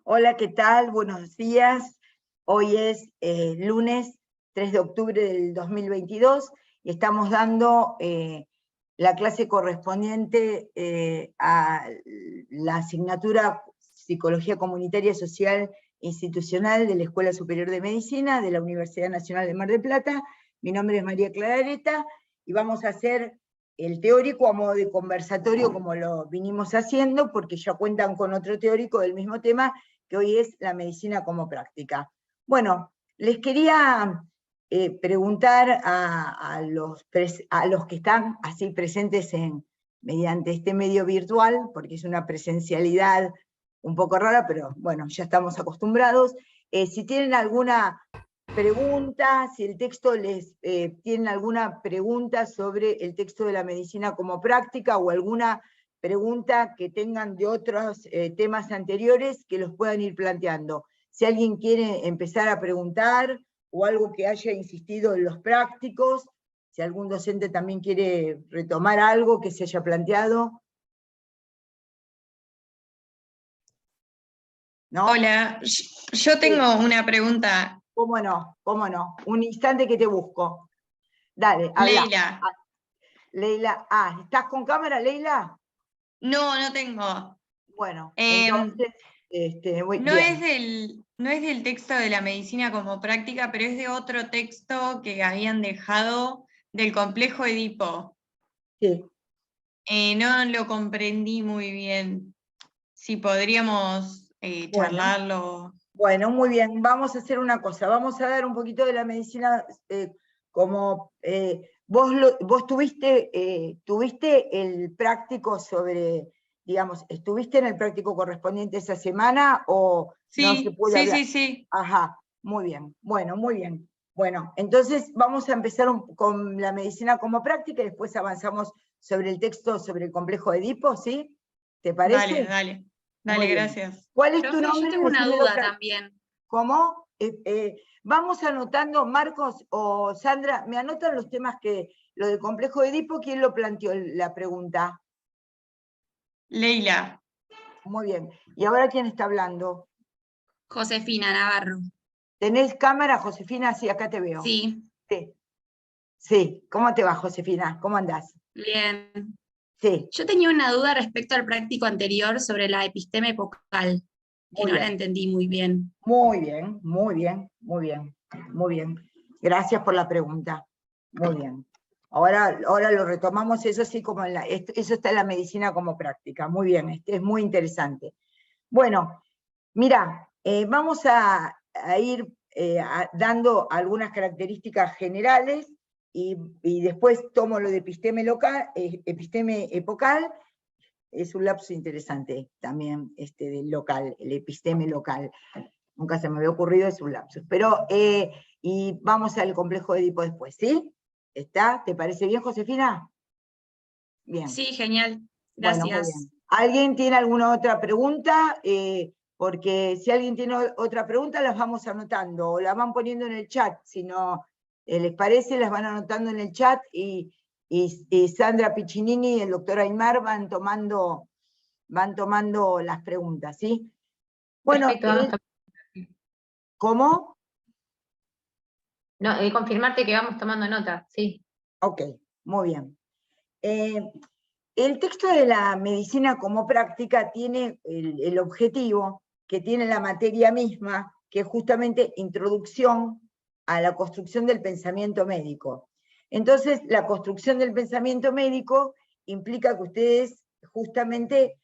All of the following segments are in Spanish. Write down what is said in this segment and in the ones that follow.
Hola, ¿qué tal? Buenos días. Hoy es lunes 3 de octubre del 2022 y estamos dando la clase correspondiente a la asignatura Psicología Comunitaria, Social e Institucional de la Escuela Superior de Medicina de la Universidad Nacional de Mar del Plata. Mi nombre es María Clara Areta y vamos a hacer el teórico a modo de conversatorio como lo vinimos haciendo, porque ya cuentan con otro teórico del mismo tema, que hoy es la medicina como práctica. Bueno, les quería preguntar a los que están así presentes mediante este medio virtual, porque es una presencialidad un poco rara, pero bueno, ya estamos acostumbrados, si tienen alguna pregunta, si el texto tienen alguna pregunta sobre el texto de la medicina como práctica o alguna pregunta que tengan de otros temas anteriores que los puedan ir planteando. Si alguien quiere empezar a preguntar o algo que haya insistido en los prácticos, si algún docente también quiere retomar algo que se haya planteado. ¿No? Hola, yo tengo una pregunta. ¿Cómo no? ¿Cómo no? Un instante que te busco. Dale, habla. Leila. Leila, ¿estás con cámara, Leila? No, no tengo. Bueno, entonces, bien. No es del texto de la medicina como práctica, pero es de otro texto que habían dejado del complejo Edipo. Sí. No lo comprendí muy bien. Si podríamos charlarlo. Bueno, muy bien. Vamos a hacer una cosa. Vamos a dar un poquito de la medicina como... vos tuviste el práctico sobre, digamos, ¿estuviste en el práctico correspondiente esa semana o no se Sí, puede hablar? sí. Ajá, muy bien. Bueno, muy bien. Bueno, entonces vamos a empezar con la medicina como práctica y después avanzamos sobre el texto sobre el complejo de Edipo, ¿sí? ¿Te parece? Dale, Muy bien. gracias. ¿Cuál es tu Profe, yo nombre? tengo una Decímelo. duda también. ¿Cómo? Vamos anotando, Marcos o Sandra, me anotan los temas lo del complejo de Edipo, ¿quién lo planteó la pregunta? Leila. Muy bien. ¿Y ahora quién está hablando? Josefina Navarro. ¿Tenés cámara, Josefina? Sí, acá te veo. Sí. Sí. ¿Cómo te va, Josefina? ¿Cómo andás? Bien. Sí. Yo tenía una duda respecto al práctico anterior sobre la episteme epocal, que Muy no la bien. entendí muy bien. Muy bien, muy bien, muy bien, muy bien. Gracias por la pregunta. Muy bien. Ahora lo retomamos, eso sí, como eso está en la medicina como práctica. Muy bien, es muy interesante. Bueno, mira, vamos a ir dando algunas características generales y después tomo lo de episteme epocal. Es un lapso interesante también del local, el episteme local. Nunca se me había ocurrido, es un lapsus. Pero, y vamos al complejo de Edipo después, ¿sí? ¿Está? ¿Te parece bien, Josefina? Bien. Sí, genial. Bueno, muy Gracias. bien. ¿Alguien tiene alguna otra pregunta? Porque si alguien tiene otra pregunta, las vamos anotando, o las van poniendo en el chat, si no les parece, las van anotando en el chat, y Sandra Piccinini y el doctor Aymar van tomando las preguntas, ¿sí? Bueno, Perfecto, ¿cómo? no, confirmarte que vamos tomando nota, sí. Ok, muy bien. El texto de la medicina como práctica tiene el objetivo que tiene la materia misma, que es justamente introducción a la construcción del pensamiento médico. Entonces, la construcción del pensamiento médico implica que ustedes justamente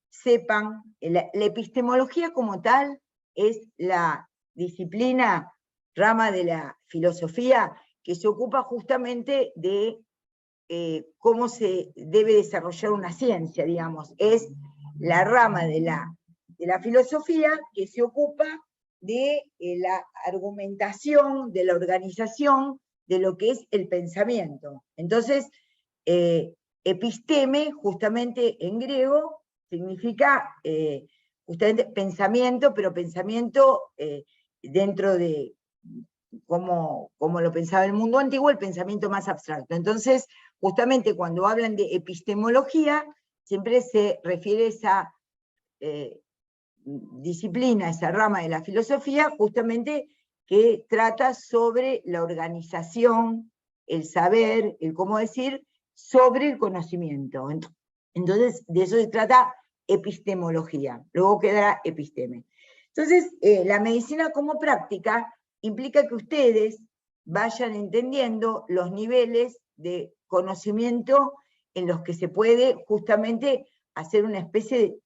sepan, la epistemología como tal es la disciplina, rama de la filosofía, que se ocupa justamente de cómo se debe desarrollar una ciencia, digamos. Es la rama de la filosofía que se ocupa de la argumentación, de la organización de lo que es el pensamiento. Entonces, episteme, justamente en griego, significa justamente pensamiento, pero pensamiento dentro de como lo pensaba el mundo antiguo, el pensamiento más abstracto. Entonces, justamente cuando hablan de epistemología, siempre se refiere esa disciplina, esa rama de la filosofía, justamente que trata sobre la organización, el saber, el cómo decir, sobre el conocimiento. Entonces, de eso se trata epistemología, luego quedará episteme. Entonces, la medicina como práctica implica que ustedes vayan entendiendo los niveles de conocimiento en los que se puede justamente hacer una especie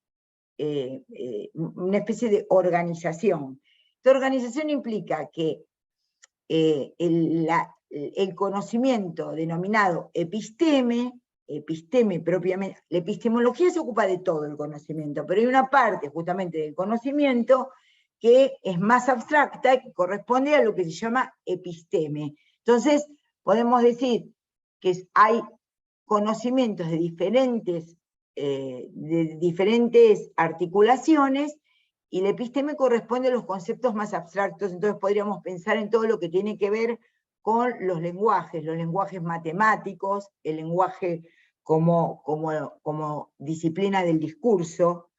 de organización. Esta organización implica que el conocimiento denominado episteme propiamente, la epistemología se ocupa de todo el conocimiento, pero hay una parte justamente del conocimiento que es más abstracta y que corresponde a lo que se llama episteme. Entonces, podemos decir que hay conocimientos de diferentes articulaciones, y el episteme corresponde a los conceptos más abstractos. Entonces podríamos pensar en todo lo que tiene que ver con los lenguajes matemáticos, el lenguaje como disciplina del discurso,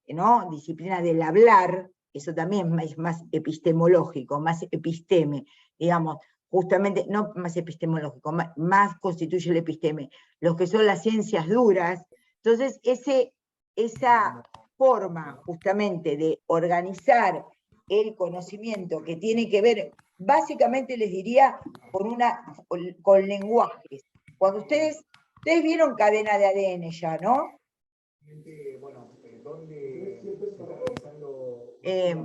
¿no? Disciplina del hablar, eso también es más epistemológico, más episteme, digamos, justamente, no más epistemológico, más constituye el episteme, los que son las ciencias duras. Entonces, esa forma justamente de organizar el conocimiento que tiene que ver, básicamente les diría, con lenguajes. Cuando ustedes vieron cadena de ADN ya, ¿no?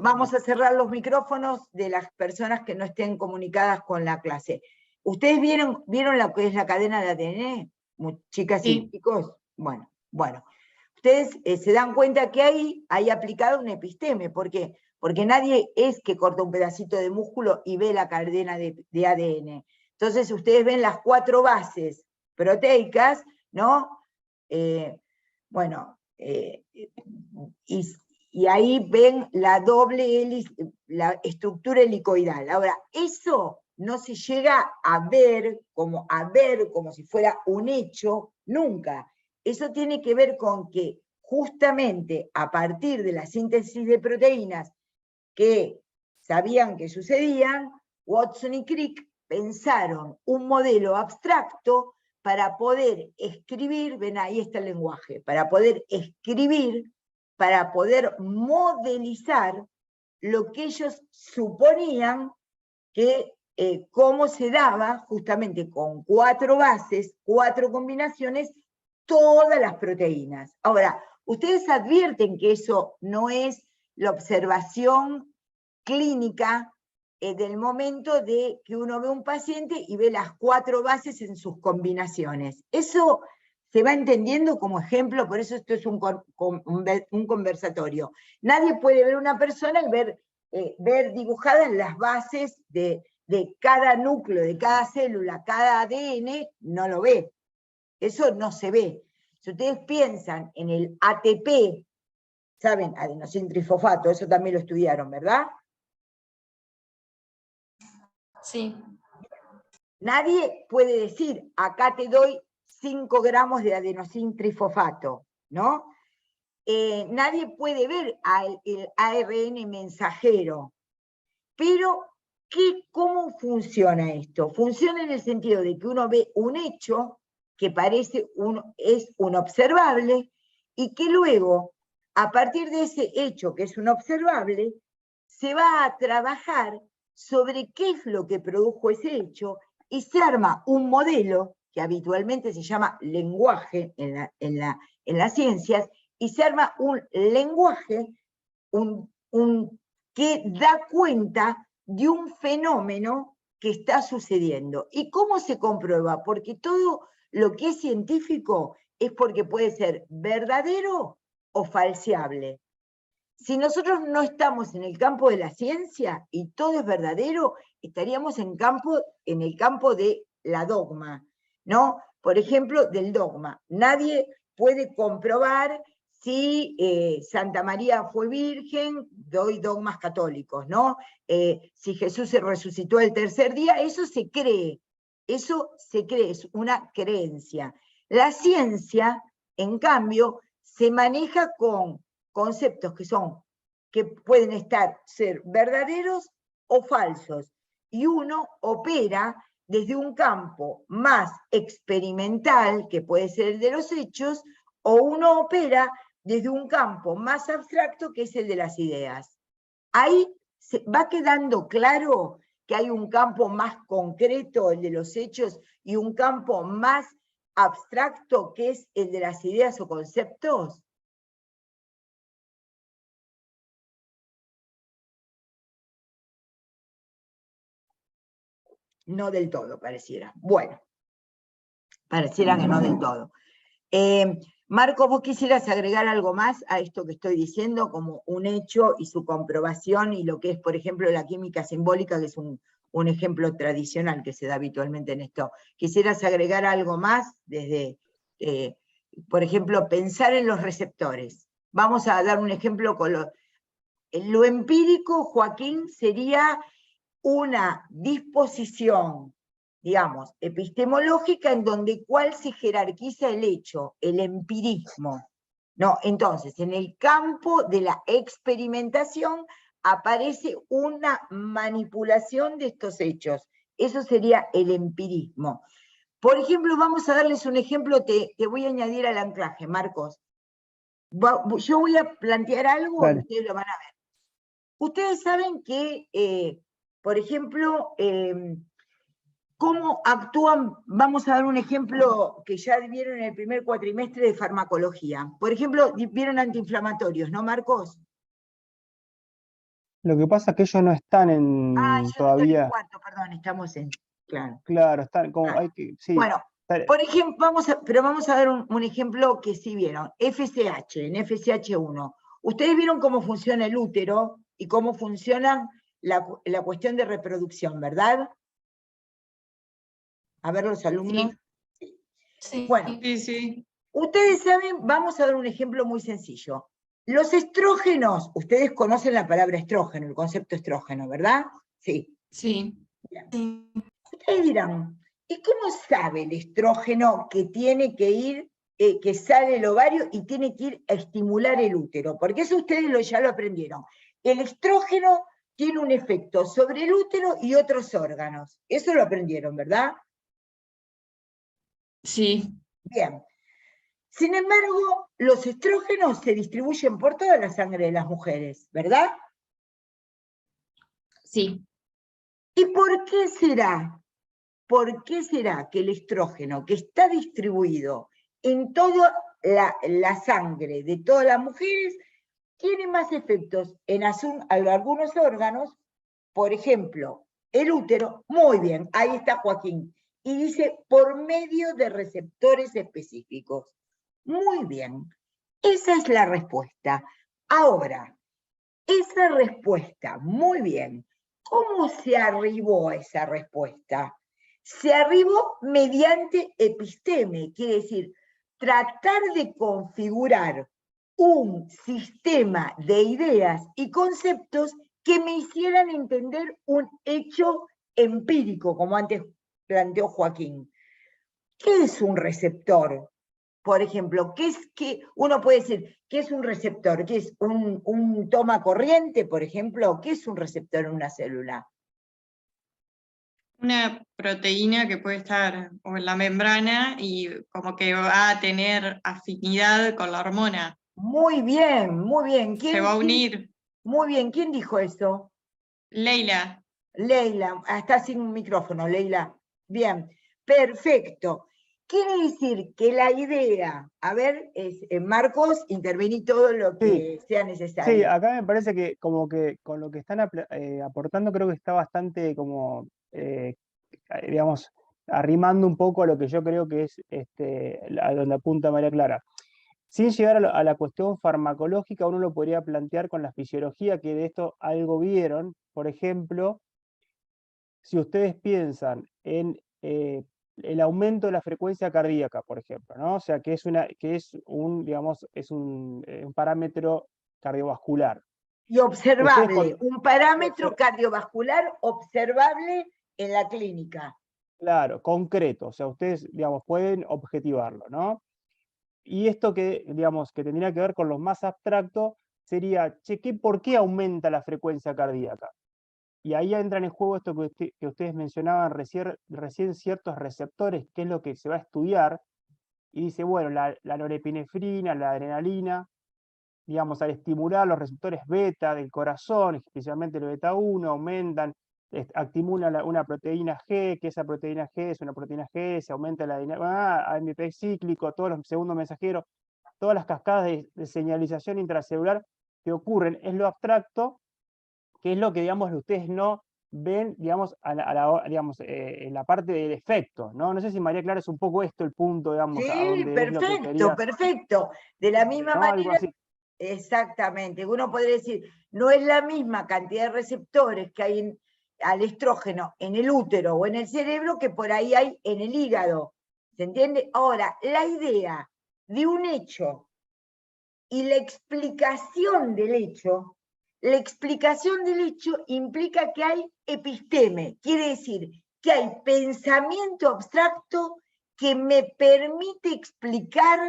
Vamos a cerrar los micrófonos de las personas que no estén comunicadas con la clase. ¿Ustedes vieron lo que es la cadena de ADN, chicas y chicos? Bueno. Ustedes se dan cuenta que ahí hay aplicado un episteme. ¿Por qué? Porque nadie es que corta un pedacito de músculo y ve la cadena de ADN. Entonces ustedes ven las 4 bases proteicas, ¿no? Y ahí ven la doble hélice, la estructura helicoidal. Ahora, eso no se llega a ver como si fuera un hecho nunca. Eso tiene que ver con que justamente a partir de la síntesis de proteínas que sabían que sucedían, Watson y Crick pensaron un modelo abstracto para poder escribir, ven ahí está el lenguaje, para poder escribir, para poder modelizar lo que ellos suponían que cómo se daba justamente con 4 bases, 4 combinaciones, todas las proteínas. Ahora, ustedes advierten que eso no es la observación clínica del momento de que uno ve un paciente y ve las 4 bases en sus combinaciones. Eso se va entendiendo como ejemplo, por eso esto es un conversatorio. Nadie puede ver una persona y ver dibujadas las bases de cada núcleo, de cada célula, cada ADN, no lo ve. Eso no se ve. Si ustedes piensan en el ATP, ¿saben? Adenosintrifosfato, eso también lo estudiaron, ¿verdad? Sí. Nadie puede decir, acá te doy 5 gramos de adenosintrifosfato, ¿no? Nadie puede ver el ARN mensajero. Pero, ¿cómo funciona esto? Funciona en el sentido de que uno ve un hecho que es un observable, y que luego, a partir de ese hecho que es un observable, se va a trabajar sobre qué es lo que produjo ese hecho, y se arma un modelo, que habitualmente se llama lenguaje en las ciencias, y se arma un lenguaje que da cuenta de un fenómeno que está sucediendo. ¿Y cómo se comprueba? Porque todo lo que es científico es porque puede ser verdadero o falseable. Si nosotros no estamos en el campo de la ciencia y todo es verdadero, estaríamos en el campo de la dogma, ¿no? Por ejemplo, del dogma. Nadie puede comprobar si Santa María fue virgen, doy dogmas católicos, ¿no? Si Jesús se resucitó el tercer día, eso se cree, es una creencia. La ciencia, en cambio, se maneja con conceptos que son que pueden ser verdaderos o falsos, y uno opera desde un campo más experimental, que puede ser el de los hechos, o uno opera desde un campo más abstracto, que es el de las ideas. Ahí va quedando claro que hay un campo más concreto, el de los hechos, y un campo más abstracto, que es el de las ideas o conceptos. No del todo, pareciera. Bueno, pareciera que no del todo. Marco, ¿vos quisieras agregar algo más a esto que estoy diciendo, como un hecho y su comprobación, y lo que es, por ejemplo, la química simbólica, que es un ejemplo tradicional que se da habitualmente en esto? ¿Quisieras agregar algo más desde, por ejemplo, pensar en los receptores? Vamos a dar un ejemplo con lo empírico, Joaquín, sería una disposición, digamos, epistemológica en donde cuál se jerarquiza el hecho, el empirismo. No, entonces, en el campo de la experimentación aparece una manipulación de estos hechos. Eso sería el empirismo. Por ejemplo, vamos a darles un ejemplo, te voy a añadir al anclaje, Marcos. Yo voy a plantear algo, Dale. y ustedes lo van a ver. Ustedes saben que, por ejemplo, cómo actúan, vamos a dar un ejemplo que ya vieron en el primer cuatrimestre de farmacología. Por ejemplo, vieron antiinflamatorios, ¿no, Marcos? Lo que pasa es que ellos no están Ya no están en todavía, cuarto, perdón, estamos en, claro. claro, están como, Claro. hay que, sí, Bueno, por ejemplo, pero vamos a dar un ejemplo que sí vieron. FSH, en FSH1. Ustedes vieron cómo funciona el útero y cómo funciona la cuestión de reproducción, ¿verdad? A ver, los alumnos. Sí. Bueno, Sí, sí. ustedes saben, vamos a dar un ejemplo muy sencillo. Los estrógenos, ustedes conocen la palabra estrógeno, el concepto estrógeno, ¿verdad? Sí. Sí. Ustedes dirán, ¿y cómo sabe el estrógeno que tiene que ir, que sale el ovario y tiene que ir a estimular el útero? Porque eso ustedes ya lo aprendieron. El estrógeno tiene un efecto sobre el útero y otros órganos. Eso lo aprendieron, ¿verdad? Sí. Bien. Sin embargo, los estrógenos se distribuyen por toda la sangre de las mujeres, ¿verdad? Sí. ¿Y por qué será? ¿Por qué será que el estrógeno, que está distribuido en toda la sangre de todas las mujeres, tiene más efectos en algunos órganos? Por ejemplo, el útero. Muy bien, ahí está Joaquín. Y dice, por medio de receptores específicos. Muy bien, esa es la respuesta. Ahora, esa respuesta, muy bien, ¿cómo se arribó a esa respuesta? Se arribó mediante episteme, quiere decir, tratar de configurar un sistema de ideas y conceptos que me hicieran entender un hecho empírico, como antes planteó Joaquín. ¿Qué es un receptor? Por ejemplo, uno puede decir, ¿qué es un receptor? ¿Qué es un toma corriente, por ejemplo? ¿Qué es un receptor en una célula? Una proteína que puede estar o en la membrana y como que va a tener afinidad con la hormona. Muy bien, muy bien. Se va a unir. Muy bien, ¿quién dijo eso? Leila. Leila, está sin micrófono, Leila. Bien, perfecto. Quiere decir que la idea, a ver, Marcos, intervení todo lo que sea sí, necesario. acá me parece que como que con lo que están aportando creo que está bastante como, digamos, arrimando un poco a lo que yo creo que es a donde apunta María Clara. Sin llegar a la cuestión farmacológica, uno lo podría plantear con la fisiología, que de esto algo vieron. Por ejemplo, si ustedes piensan en el aumento de la frecuencia cardíaca, por ejemplo, ¿no? O sea, que es un parámetro cardiovascular. Y observable, un parámetro cardiovascular observable en la clínica. Claro, concreto, o sea, ustedes, digamos, pueden objetivarlo, ¿no? Y esto que, digamos, que tendría que ver con lo más abstracto, sería, che, ¿por qué aumenta la frecuencia cardíaca? Y ahí entran en juego esto que ustedes mencionaban recién ciertos receptores, que es lo que se va a estudiar, y dice, bueno, la norepinefrina, la adrenalina, digamos, al estimular los receptores beta del corazón, especialmente el beta 1, aumentan, activan una proteína G, que esa proteína G es una proteína G, se aumenta la AMP cíclico, todos los segundos mensajeros, todas las cascadas de señalización intracelular que ocurren, es lo abstracto, que es lo que, digamos, ustedes no ven, digamos, digamos en la parte del efecto, ¿no? No sé si María Clara es un poco esto el punto, digamos, a Sí, donde es lo que perfecto, querías, perfecto. De la misma ¿no? Algo manera, así. exactamente. Uno podría decir, no es la misma cantidad de receptores que hay al estrógeno en el útero o en el cerebro que por ahí hay en el hígado. ¿Se entiende? Ahora, la idea de un hecho y la explicación del hecho implica que hay episteme, quiere decir que hay pensamiento abstracto que me permite explicar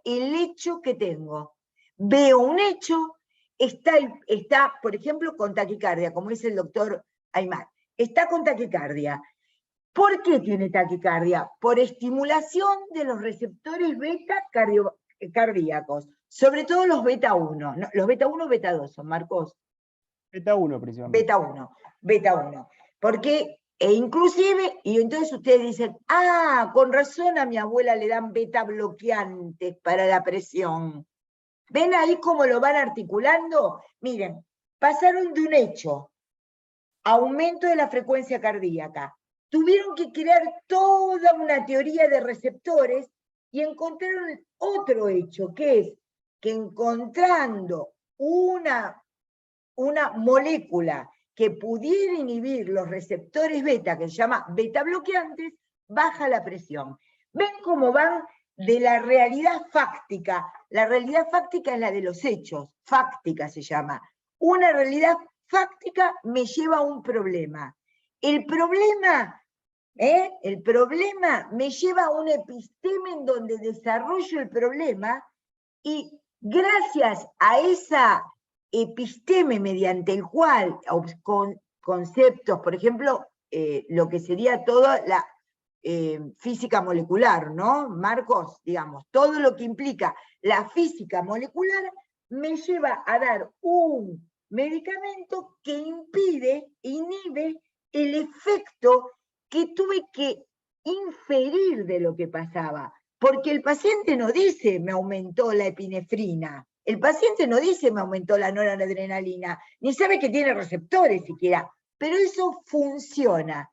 el hecho que tengo. Veo un hecho, está, por ejemplo, con taquicardia, como dice el doctor Aymar, está con taquicardia. ¿Por qué tiene taquicardia? Por estimulación de los receptores beta cardíacos, sobre todo los beta 1, ¿no? Los beta 1 beta 2 son, Marcos. Beta 1 principalmente. Beta 1. Porque, inclusive, y entonces ustedes dicen, con razón a mi abuela le dan beta bloqueantes para la presión. ¿Ven ahí cómo lo van articulando? Miren, pasaron de un hecho, aumento de la frecuencia cardíaca, tuvieron que crear toda una teoría de receptores y encontraron otro hecho, que es que encontrando una molécula que pudiera inhibir los receptores beta, que se llama beta bloqueantes, baja la presión. ¿Ven cómo van de la realidad fáctica? La realidad fáctica es la de los hechos, fáctica se llama. Una realidad fáctica me lleva a un problema. El problema me lleva a un episteme en donde desarrollo el problema y gracias a esa episteme mediante el cual, con conceptos, por ejemplo, lo que sería toda la física molecular, ¿no? Marcos, digamos, todo lo que implica la física molecular me lleva a dar un medicamento que inhibe el efecto que tuve que inferir de lo que pasaba. Porque el paciente no dice me aumentó la epinefrina, el paciente no dice me aumentó la noradrenalina, ni sabe que tiene receptores siquiera, pero eso funciona.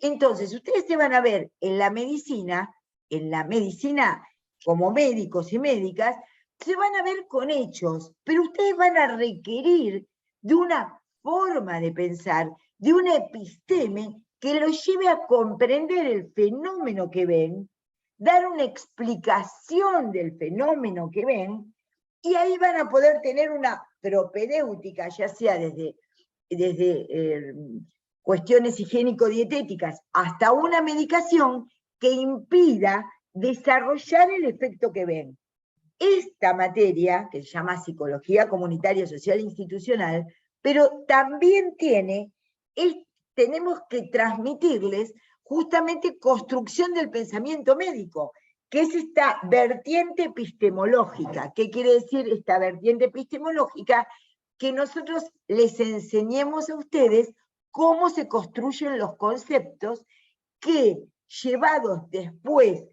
Entonces, ustedes se van a ver en la medicina como médicos y médicas, se van a ver con hechos, pero ustedes van a requerir de una forma de pensar, de un episteme que los lleve a comprender el fenómeno que ven, dar una explicación del fenómeno que ven, y ahí van a poder tener una propedéutica, ya sea desde cuestiones higiénico-dietéticas hasta una medicación que impida desarrollar el efecto que ven. Esta materia, que se llama Psicología Comunitaria, Social e Institucional, pero también tenemos que transmitirles justamente construcción del pensamiento médico, que es esta vertiente epistemológica. ¿Qué quiere decir esta vertiente epistemológica? Que nosotros les enseñemos a ustedes cómo se construyen los conceptos que, llevados después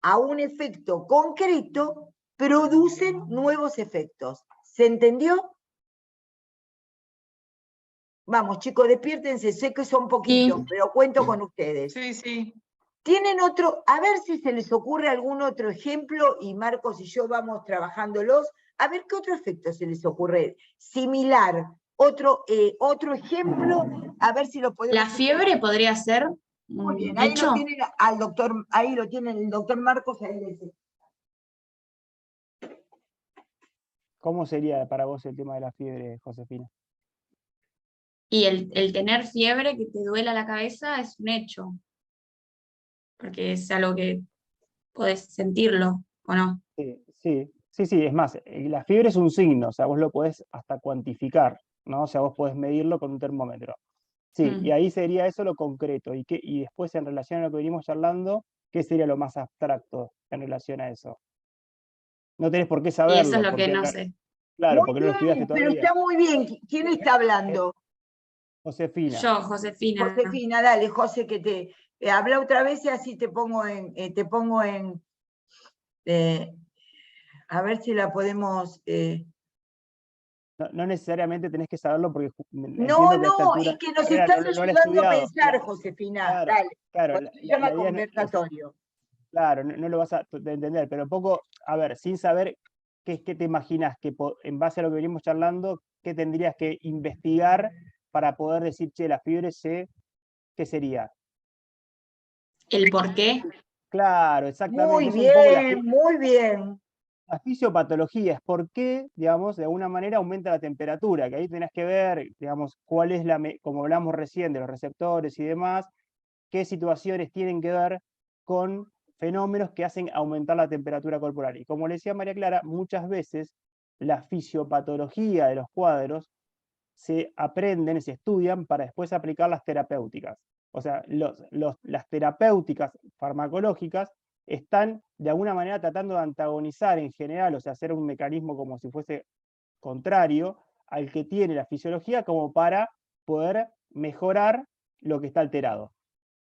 a un efecto concreto, producen nuevos efectos. ¿Se entendió? Vamos, chicos, despiértense, sé que son poquitos, pero cuento con ustedes. Sí, sí. ¿Tienen otro? A ver si se les ocurre algún otro ejemplo, y Marcos y yo vamos trabajándolos, a ver qué otro efecto se les ocurre, similar, otro ejemplo, a ver si lo podemos... ¿La fiebre podría ser Muy bien, un ahí hecho? lo tienen al doctor, ahí lo tienen el doctor Marcos, ahí les... ¿Cómo sería para vos el tema de la fiebre, Josefina? Y el tener fiebre, que te duela la cabeza, es un hecho. Porque es algo que podés sentirlo, ¿o no? Sí, Sí, sí, es más, la fiebre es un signo, o sea, vos lo podés hasta cuantificar, ¿no? O sea, vos podés medirlo con un termómetro. Sí, y ahí sería eso lo concreto. Y después, en relación a lo que venimos charlando, ¿qué sería lo más abstracto en relación a eso? No tenés por qué Y eso es saberlo, lo que porque no sé. claro, Muy porque no lo estudiaste bien, pero todavía. está muy bien. ¿Quién está hablando? Josefina. Yo, Josefina. Josefina, dale, José, que te habla otra vez y así eh, a ver si la podemos. No necesariamente tenés que saberlo porque No, entiendo que a esta no, altura es que de nos carrera estás no lo he ayudando a estudiado. pensar, Josefina. Claro, Dale, claro, por eso se llama la idea conversatorio. claro, no lo vas a entender, pero un poco, a ver, sin saber qué te imaginas que en base a lo que venimos charlando, qué tendrías que investigar para poder decir, che, la fiebre ¿qué sería? ¿El por qué? Claro, exactamente, Muy es un poco bien, muy bien. la fisiopatología, es por qué, digamos, de alguna manera aumenta la temperatura, que ahí tenés que ver, digamos, cuál es como hablamos recién de los receptores y demás, qué situaciones tienen que ver con fenómenos que hacen aumentar la temperatura corporal. Y como le decía María Clara, muchas veces la fisiopatología de los cuadros se aprenden, se estudian para después aplicar las terapéuticas. O sea, las terapéuticas farmacológicas están de alguna manera tratando de antagonizar en general, o sea, hacer un mecanismo como si fuese contrario al que tiene la fisiología como para poder mejorar lo que está alterado.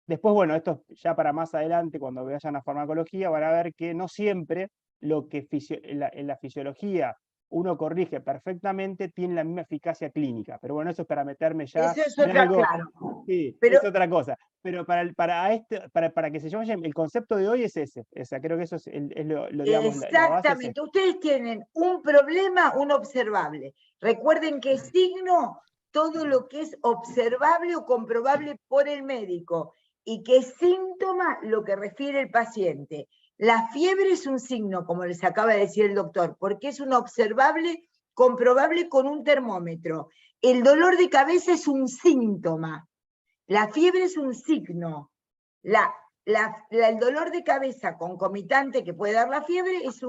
Después, bueno, esto ya para más adelante, cuando vayan a farmacología, van a ver que no siempre lo que en la fisiología uno corrige perfectamente tiene la misma eficacia clínica. Pero bueno, eso es para meterme ya Eso es en otra, algo, claro. sí, Pero es otra cosa. Pero para que se llame, el concepto de hoy es ese. O sea, creo que eso es digamos, la base es exactamente, ustedes tienen un problema, un observable. Recuerden que signo, todo lo que es observable o comprobable por el médico, y que síntoma, lo que refiere el paciente. La fiebre es un signo, como les acaba de decir el doctor, porque es un observable, comprobable con un termómetro. El dolor de cabeza es un síntoma. La fiebre es un signo. El dolor de cabeza concomitante que puede dar la fiebre es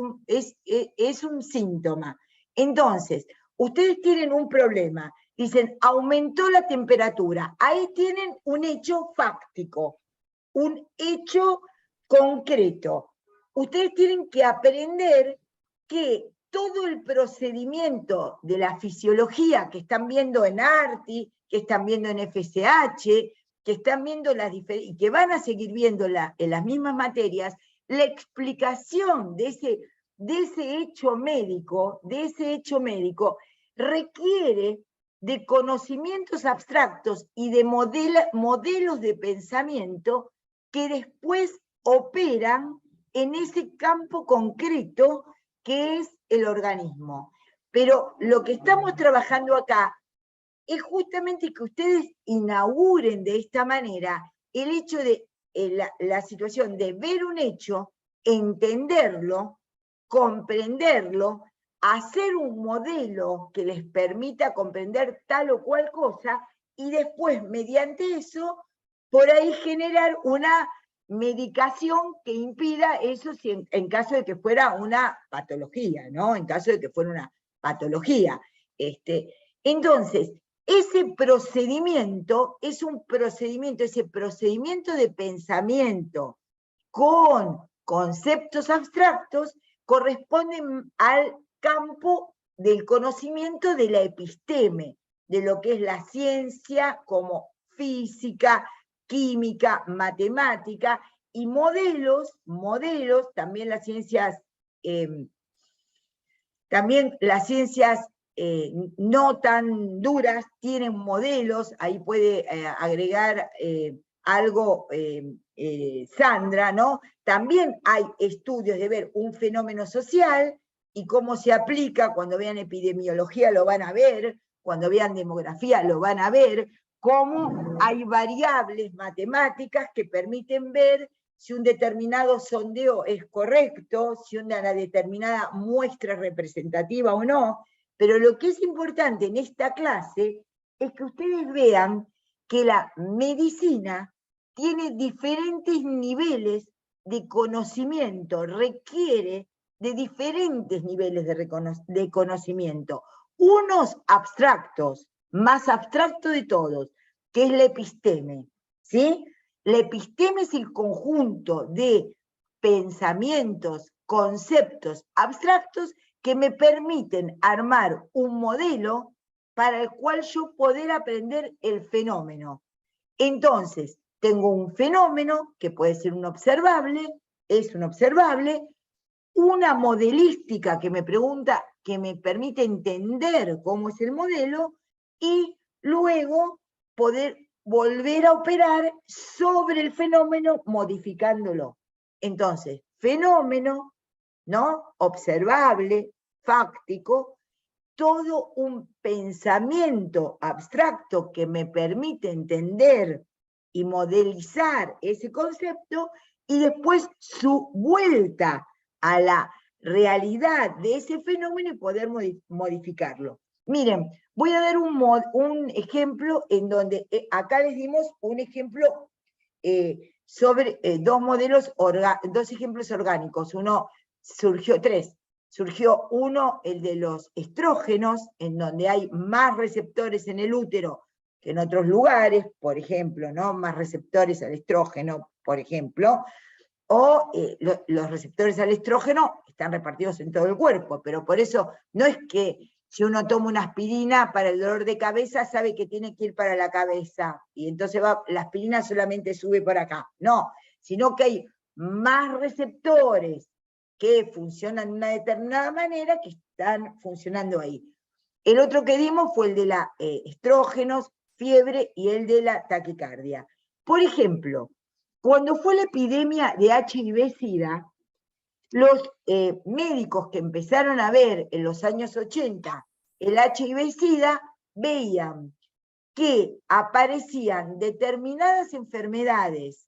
un síntoma. Entonces, ustedes tienen un problema, dicen, aumentó la temperatura. Ahí tienen un hecho fáctico, un hecho concreto. Ustedes tienen que aprender que todo el procedimiento de la fisiología que están viendo en ARTI, que están viendo en FSH, que están viendo y que van a seguir viendo en las mismas materias, la explicación de ese hecho médico, requiere de conocimientos abstractos y de modelos de pensamiento que después operan en ese campo concreto que es el organismo. Pero lo que estamos trabajando acá es justamente que ustedes inauguren de esta manera el hecho de la situación de ver un hecho, entenderlo, comprenderlo, hacer un modelo que les permita comprender tal o cual cosa, y después, mediante eso, por ahí generar una medicación que impida eso si en caso de que fuera una patología, ¿no? En caso de que fuera una patología. Entonces, ese procedimiento es un procedimiento, ese procedimiento de pensamiento con conceptos abstractos corresponde al campo del conocimiento de la episteme, de lo que es la ciencia como física, química, matemática, y modelos, también las ciencias no tan duras tienen modelos, ahí puede agregar algo Sandra, ¿no? También hay estudios de ver un fenómeno social y cómo se aplica. Cuando vean epidemiología lo van a ver, cuando vean demografía lo van a ver, cómo hay variables matemáticas que permiten ver si un determinado sondeo es correcto, si una determinada muestra es representativa o no. Pero lo que es importante en esta clase es que ustedes vean que la medicina tiene diferentes niveles de conocimiento, requiere de diferentes niveles de conocimiento. Unos abstractos, más abstracto de todos, que es la episteme, ¿sí? La episteme es el conjunto de pensamientos, conceptos abstractos que me permiten armar un modelo para el cual yo poder aprender el fenómeno. Entonces, tengo un fenómeno que puede ser un observable, es un observable, una modelística que me pregunta, que me permite entender cómo es el modelo, y luego poder volver a operar sobre el fenómeno modificándolo. Entonces, fenómeno, ¿no? Observable, fáctico, todo un pensamiento abstracto que me permite entender y modelizar ese concepto, y después su vuelta a la realidad de ese fenómeno y poder modificarlo. Miren, voy a dar un ejemplo en donde, acá les dimos un ejemplo sobre dos ejemplos orgánicos. Surgió uno, el de los estrógenos, en donde hay más receptores en el útero que en otros lugares, por ejemplo, ¿no? Más receptores al estrógeno, por ejemplo, o los receptores al estrógeno están repartidos en todo el cuerpo, pero por eso no es que si uno toma una aspirina para el dolor de cabeza, sabe que tiene que ir para la cabeza, y entonces la aspirina solamente sube por acá. No, sino que hay más receptores que funcionan de una determinada manera que están funcionando ahí. El otro que dimos fue el de la estrógenos, fiebre, y el de la taquicardia. Por ejemplo, cuando fue la epidemia de HIV-Sida, los médicos que empezaron a ver en los años 80 el HIV-Sida veían que aparecían determinadas enfermedades,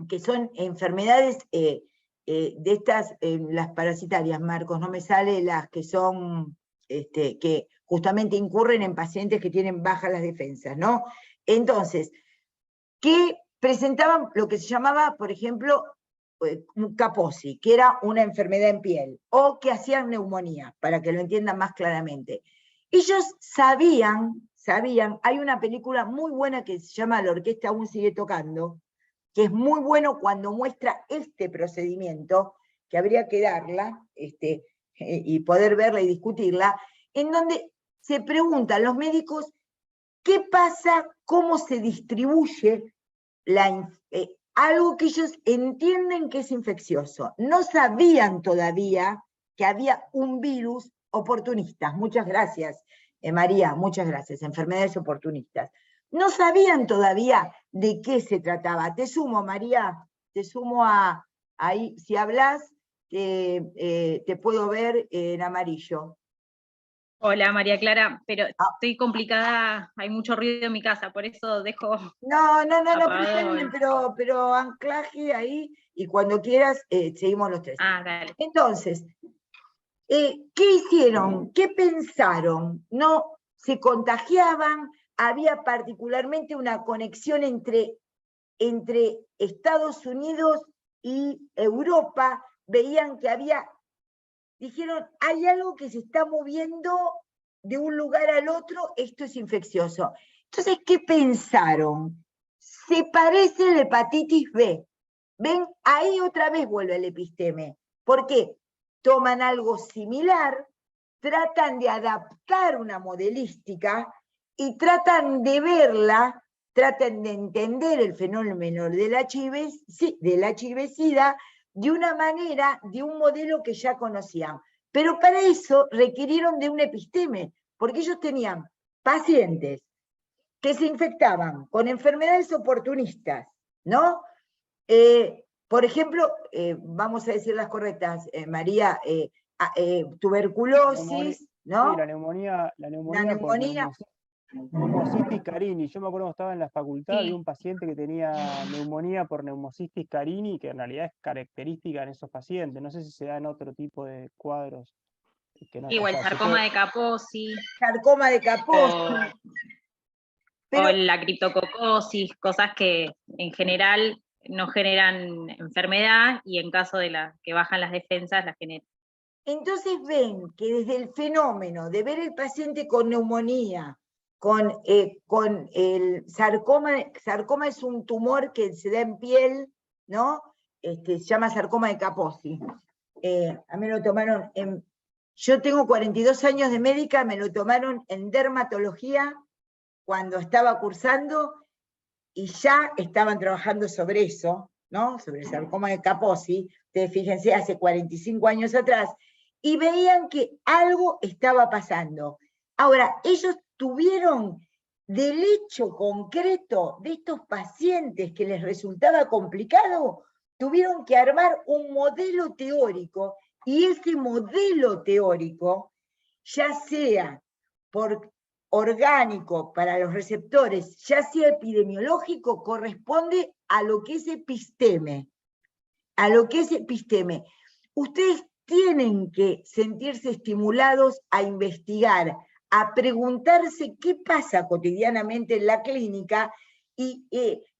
que son enfermedades de estas, las parasitarias, Marcos, no me sale las que son, que justamente incurren en pacientes que tienen bajas las defensas, ¿no? Entonces, que presentaban lo que se llamaba, por ejemplo, Kaposi, que era una enfermedad en piel, o que hacían neumonía, para que lo entiendan más claramente. Ellos sabían, hay una película muy buena que se llama La orquesta aún sigue tocando, que es muy bueno cuando muestra este procedimiento, que habría que darla, y poder verla y discutirla, en donde se preguntan los médicos qué pasa, cómo se distribuye algo que ellos entienden que es infeccioso. No sabían todavía que había un virus oportunista. Muchas gracias, María, muchas gracias. Enfermedades oportunistas. No sabían todavía de qué se trataba. Te sumo, María, te sumo ahí. Si hablas, te puedo ver en amarillo. Hola María Clara, pero estoy complicada, hay mucho ruido en mi casa, por eso dejo. No, apagado pero anclaje ahí, y cuando quieras seguimos los tres. Dale. Entonces, ¿qué hicieron? ¿Qué pensaron? ¿No se contagiaban? Había particularmente una conexión entre Estados Unidos y Europa. Veían que dijeron, hay algo que se está moviendo de un lugar al otro, esto es infeccioso. Entonces, ¿qué pensaron? Se parece a la hepatitis B. ¿Ven? Ahí otra vez vuelve el episteme. ¿Por qué? Toman algo similar, tratan de adaptar una modelística y tratan de verla, tratan de entender el fenómeno del HIV-Sida de una manera, de un modelo que ya conocían. Pero para eso requirieron de un episteme, porque ellos tenían pacientes que se infectaban con enfermedades oportunistas, ¿no? Por ejemplo, vamos a decir las correctas, María, tuberculosis, ¿no? Sí, la neumonía por Pneumocystis carini. Yo me acuerdo cuando estaba en la facultad, había un paciente que tenía neumonía por Pneumocystis carini, que en realidad es característica en esos pacientes. No sé si se da en otro tipo de cuadros. Igual, sarcoma de Kaposi. Sarcoma de Kaposi. O la criptococosis, cosas que en general no generan enfermedad, y en caso de que bajan las defensas, las generan. Entonces ven que desde el fenómeno de ver el paciente con neumonía, con el sarcoma es un tumor que se da en piel, ¿no? Se llama sarcoma de Kaposi. A mí me lo tomaron yo tengo 42 años de médica, me lo tomaron en dermatología cuando estaba cursando, y ya estaban trabajando sobre eso, ¿no? Sobre el sarcoma de Kaposi, ustedes fíjense, hace 45 años atrás, y veían que algo estaba pasando. Ahora, ellos tuvieron del hecho concreto de estos pacientes que les resultaba complicado, tuvieron que armar un modelo teórico, y ese modelo teórico, ya sea por orgánico para los receptores, ya sea epidemiológico, corresponde a lo que es episteme. A lo que es episteme. Ustedes tienen que sentirse estimulados a investigar, a preguntarse qué pasa cotidianamente en la clínica, y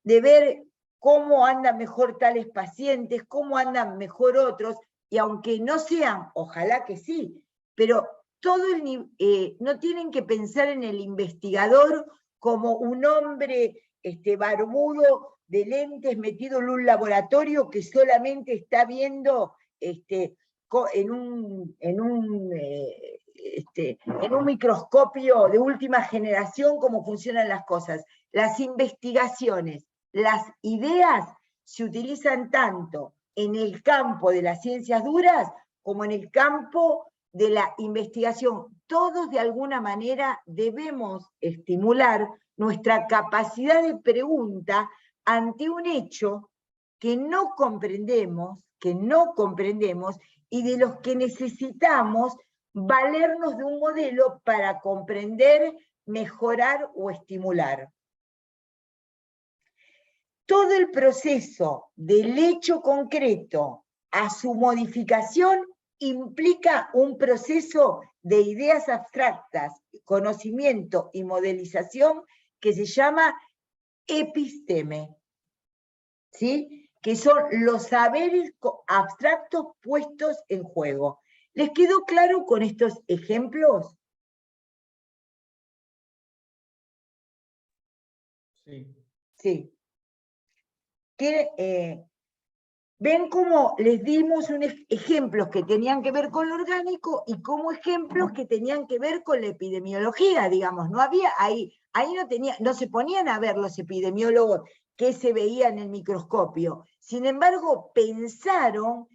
de ver cómo andan mejor tales pacientes, cómo andan mejor otros, y aunque no sean, ojalá que sí, pero no tienen que pensar en el investigador como un hombre barbudo de lentes metido en un laboratorio que solamente está viendo en un microscopio de última generación cómo funcionan las cosas. Las investigaciones, las ideas se utilizan tanto en el campo de las ciencias duras como en el campo de la investigación. Todos de alguna manera debemos estimular nuestra capacidad de pregunta ante un hecho que no comprendemos, y de los que necesitamos valernos de un modelo para comprender, mejorar o estimular. Todo el proceso del hecho concreto a su modificación implica un proceso de ideas abstractas, conocimiento y modelización que se llama episteme, ¿sí? Que son los saberes abstractos puestos en juego. ¿Les quedó claro con estos ejemplos? Sí. Sí. Ven cómo les dimos ejemplos que tenían que ver con lo orgánico y como ejemplos que tenían que ver con la epidemiología, digamos. No había ahí no se ponían a ver los epidemiólogos qué se veía en el microscopio. Sin embargo, pensaron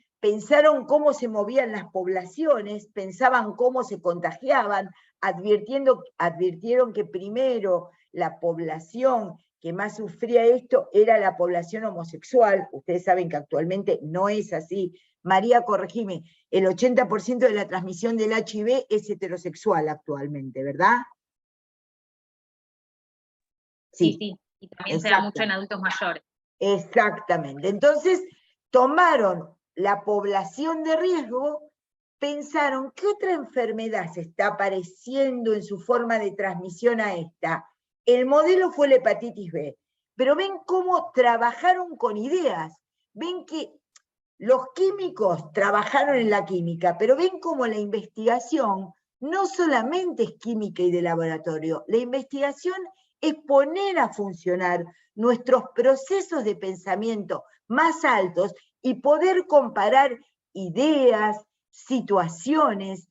cómo se movían las poblaciones, pensaban cómo se contagiaban, advirtieron que primero la población que más sufría esto era la población homosexual. Ustedes saben que actualmente no es así. María, corregime, el 80% de la transmisión del HIV es heterosexual actualmente, ¿verdad? Sí, sí, y también se da mucho en adultos mayores. Exactamente. Entonces, tomaron la población de riesgo, pensaron, ¿qué otra enfermedad se está apareciendo en su forma de transmisión a esta? El modelo fue la hepatitis B, pero ven cómo trabajaron con ideas, ven que los químicos trabajaron en la química, pero ven cómo la investigación no solamente es química y de laboratorio, la investigación es poner a funcionar nuestros procesos de pensamiento más altos y poder comparar ideas, situaciones,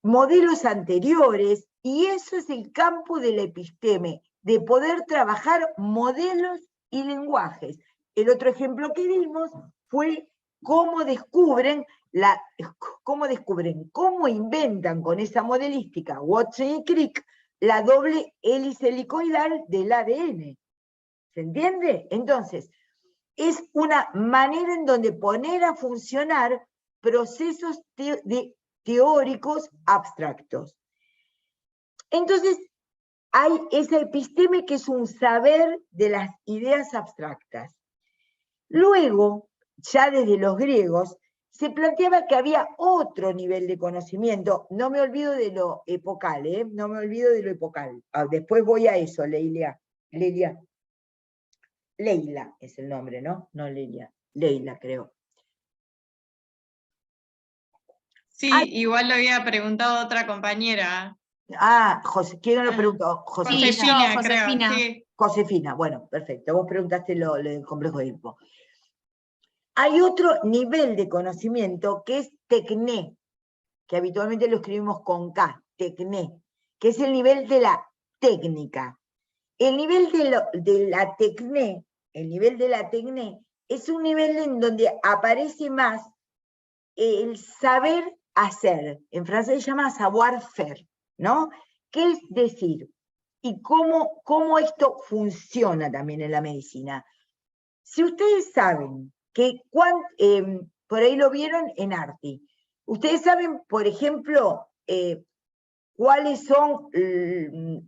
modelos anteriores, y eso es el campo de la episteme, de poder trabajar modelos y lenguajes. El otro ejemplo que dimos fue cómo cómo inventan con esa modelística Watson y Crick la doble hélice helicoidal del ADN. ¿Se entiende? Entonces, es una manera en donde poner a funcionar procesos teóricos abstractos. Entonces, hay esa episteme que es un saber de las ideas abstractas. Luego, ya desde los griegos, se planteaba que había otro nivel de conocimiento. No me olvido de lo epocal, no me olvido de lo epocal. Después voy a eso, Leila. Leila es el nombre, ¿no? No Leila. Leila, creo. Sí, Ay. igual lo había preguntado otra compañera. José, ¿quién lo preguntó? Josefina. Josefina, yo, creo, Josefina. sí. Josefina, bueno, perfecto. Vos preguntaste lo del complejo de Edipo. Hay otro nivel de conocimiento que es tecné, que habitualmente lo escribimos con K, tecné, que es el nivel de la técnica. El nivel de la tecné, es un nivel en donde aparece más el saber hacer. En francés se llama savoir-faire, ¿no? ¿Qué es decir? Y cómo esto funciona también en la medicina. Si ustedes saben que, por ahí lo vieron en Arti, ustedes saben, por ejemplo, cuáles son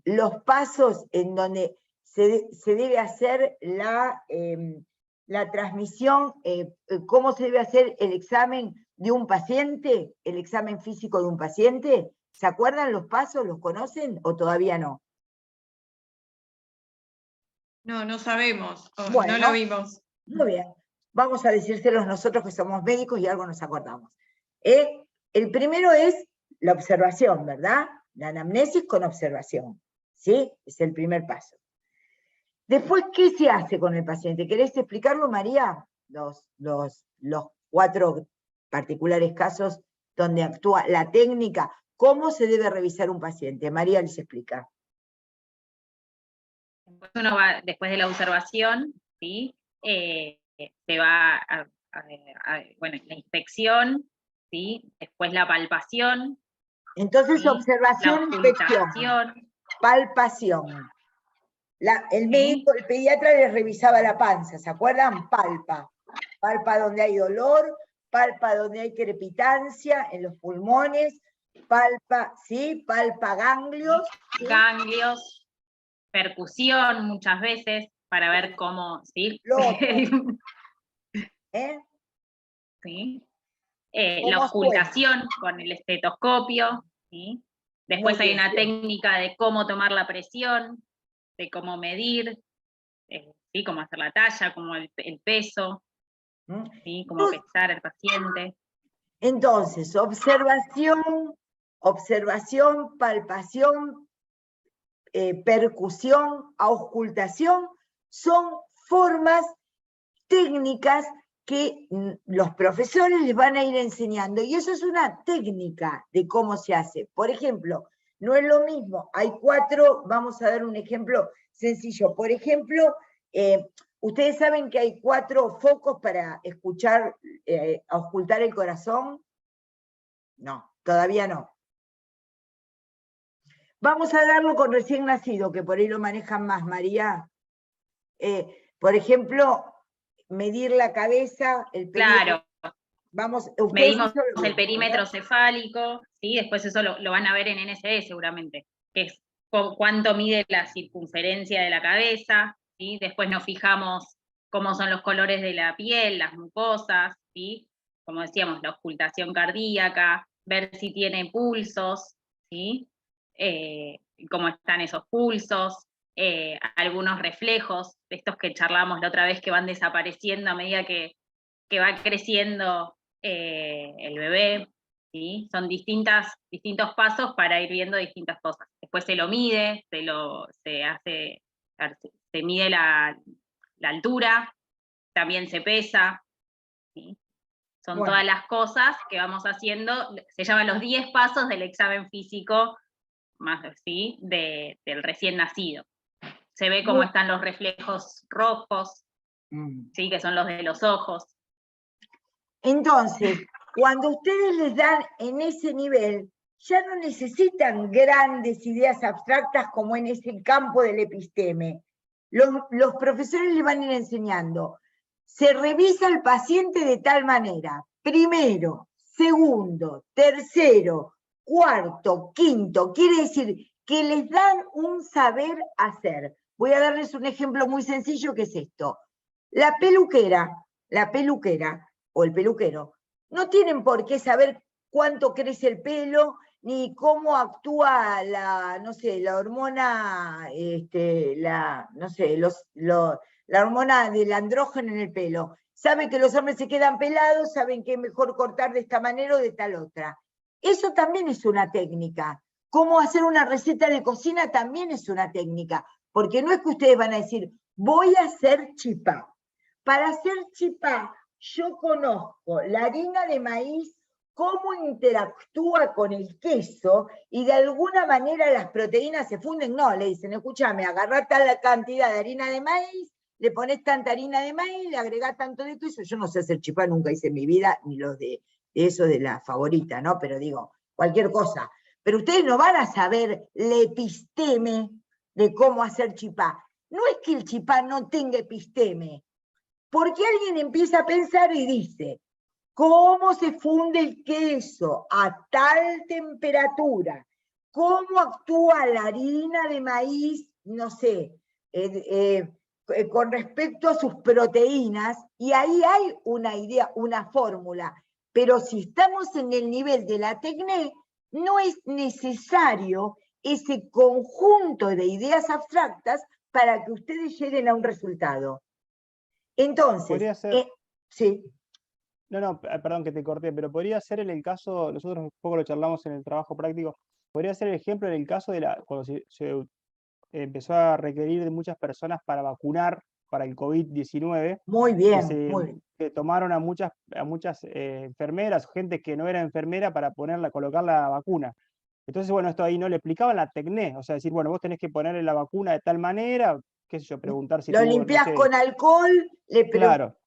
los pasos en donde se debe hacer la transmisión, cómo se debe hacer el examen de un paciente, el examen físico de un paciente. ¿Se acuerdan los pasos? ¿Los conocen o todavía no? No, no sabemos, Bueno, no lo vimos. muy bien. Vamos a decírselos nosotros que somos médicos y algo nos acordamos. El primero es la observación, ¿verdad? La anamnesis con observación, ¿sí? Es el primer paso. Después, ¿qué se hace con el paciente? ¿Querés explicarlo, María? Los 4 particulares casos donde actúa la técnica. ¿Cómo se debe revisar un paciente? María les explica. Uno va, después de la observación, ¿sí? Se va bueno, la inspección, ¿sí? Después la palpación. Entonces, ¿sí? observación, inspección, ocultación. palpación. El ¿sí? médico, el pediatra le revisaba la panza, ¿se acuerdan? Palpa. Palpa donde hay dolor, palpa donde hay crepitancia en los pulmones, palpa, ¿sí? Palpa ganglios. ¿sí? Ganglios, percusión muchas veces, para ver cómo, ¿sí? ¿sí? La ocultación con el estetoscopio, ¿sí? Después hay una técnica de cómo tomar la presión, de cómo medir, ¿sí? Cómo hacer la talla, cómo el peso, ¿sí? Cómo pesar al paciente. Entonces, observación, palpación, percusión, auscultación, son formas técnicas que los profesores les van a ir enseñando, y eso es una técnica de cómo se hace. Por ejemplo, no es lo mismo, hay 4, vamos a dar un ejemplo sencillo. Por ejemplo, ustedes saben que hay 4 focos para escuchar, auscultar el corazón. No, todavía no. Vamos a darlo con recién nacido, que por ahí lo manejan más, María. Por ejemplo, medir la cabeza, el perímetro. Claro. Medimos el perímetro cefálico, ¿sí? Después eso lo van a ver en NSE seguramente, que es cuánto mide la circunferencia de la cabeza, ¿sí? Después nos fijamos cómo son los colores de la piel, las mucosas, ¿sí? Como decíamos, la auscultación cardíaca, ver si tiene pulsos, ¿sí? Cómo están esos pulsos, algunos reflejos, estos que charlamos la otra vez que van desapareciendo a medida que va creciendo el bebé, ¿sí? Son distintos pasos para ir viendo distintas cosas. Después se lo mide, se mide la altura, también se pesa, ¿sí? Son todas las cosas que vamos haciendo, se llaman los 10 pasos del examen físico, más, ¿sí? del recién nacido. Se ve cómo están los reflejos rojos, ¿sí? Que son los de los ojos. Entonces, cuando ustedes les dan en ese nivel, ya no necesitan grandes ideas abstractas como en ese campo del episteme. Los profesores les van a ir enseñando. Se revisa al paciente de tal manera, primero, segundo, tercero, cuarto, quinto, quiere decir que les dan un saber hacer. Voy a darles un ejemplo muy sencillo que es esto. La peluquera, o el peluquero, no tienen por qué saber cuánto crece el pelo, ni cómo actúa la hormona, la hormona del andrógeno en el pelo. Saben que los hombres se quedan pelados, saben que es mejor cortar de esta manera o de tal otra. Eso también es una técnica. Cómo hacer una receta de cocina también es una técnica, porque no es que ustedes van a decir, voy a hacer chipá. Para hacer chipá, yo conozco la harina de maíz, cómo interactúa con el queso, y de alguna manera las proteínas se funden. No, le dicen, escúchame, agarrá tal cantidad de harina de maíz, le pones tanta harina de maíz, le agregás tanto de queso. Yo no sé hacer chipá, nunca hice en mi vida, ni los de eso de la favorita, ¿no? Pero digo, cualquier cosa. Pero ustedes no van a saber la episteme de cómo hacer chipá. No es que el chipá no tenga episteme, porque alguien empieza a pensar y dice, ¿cómo se funde el queso a tal temperatura? ¿Cómo actúa la harina de maíz, no sé, con respecto a sus proteínas? Y ahí hay una idea, una fórmula. Pero si estamos en el nivel de la TECNE, no es necesario ese conjunto de ideas abstractas para que ustedes lleguen a un resultado. Entonces, Podría ser, sí. no, perdón que te corté, pero podría ser en el caso, nosotros un poco lo charlamos en el trabajo práctico, podría ser el ejemplo en el caso de cuando se empezó a requerir de muchas personas para vacunar para el COVID-19, Muy que bien, muy bien. que tomaron a muchas enfermeras, gente que no era enfermera para colocar la vacuna. Entonces, bueno, esto ahí no le explicaban la TECNE, o sea, decir, bueno, vos tenés que ponerle la vacuna de tal manera, qué sé yo, preguntar si Lo tuvo, no limpiás sé, con alcohol, claro,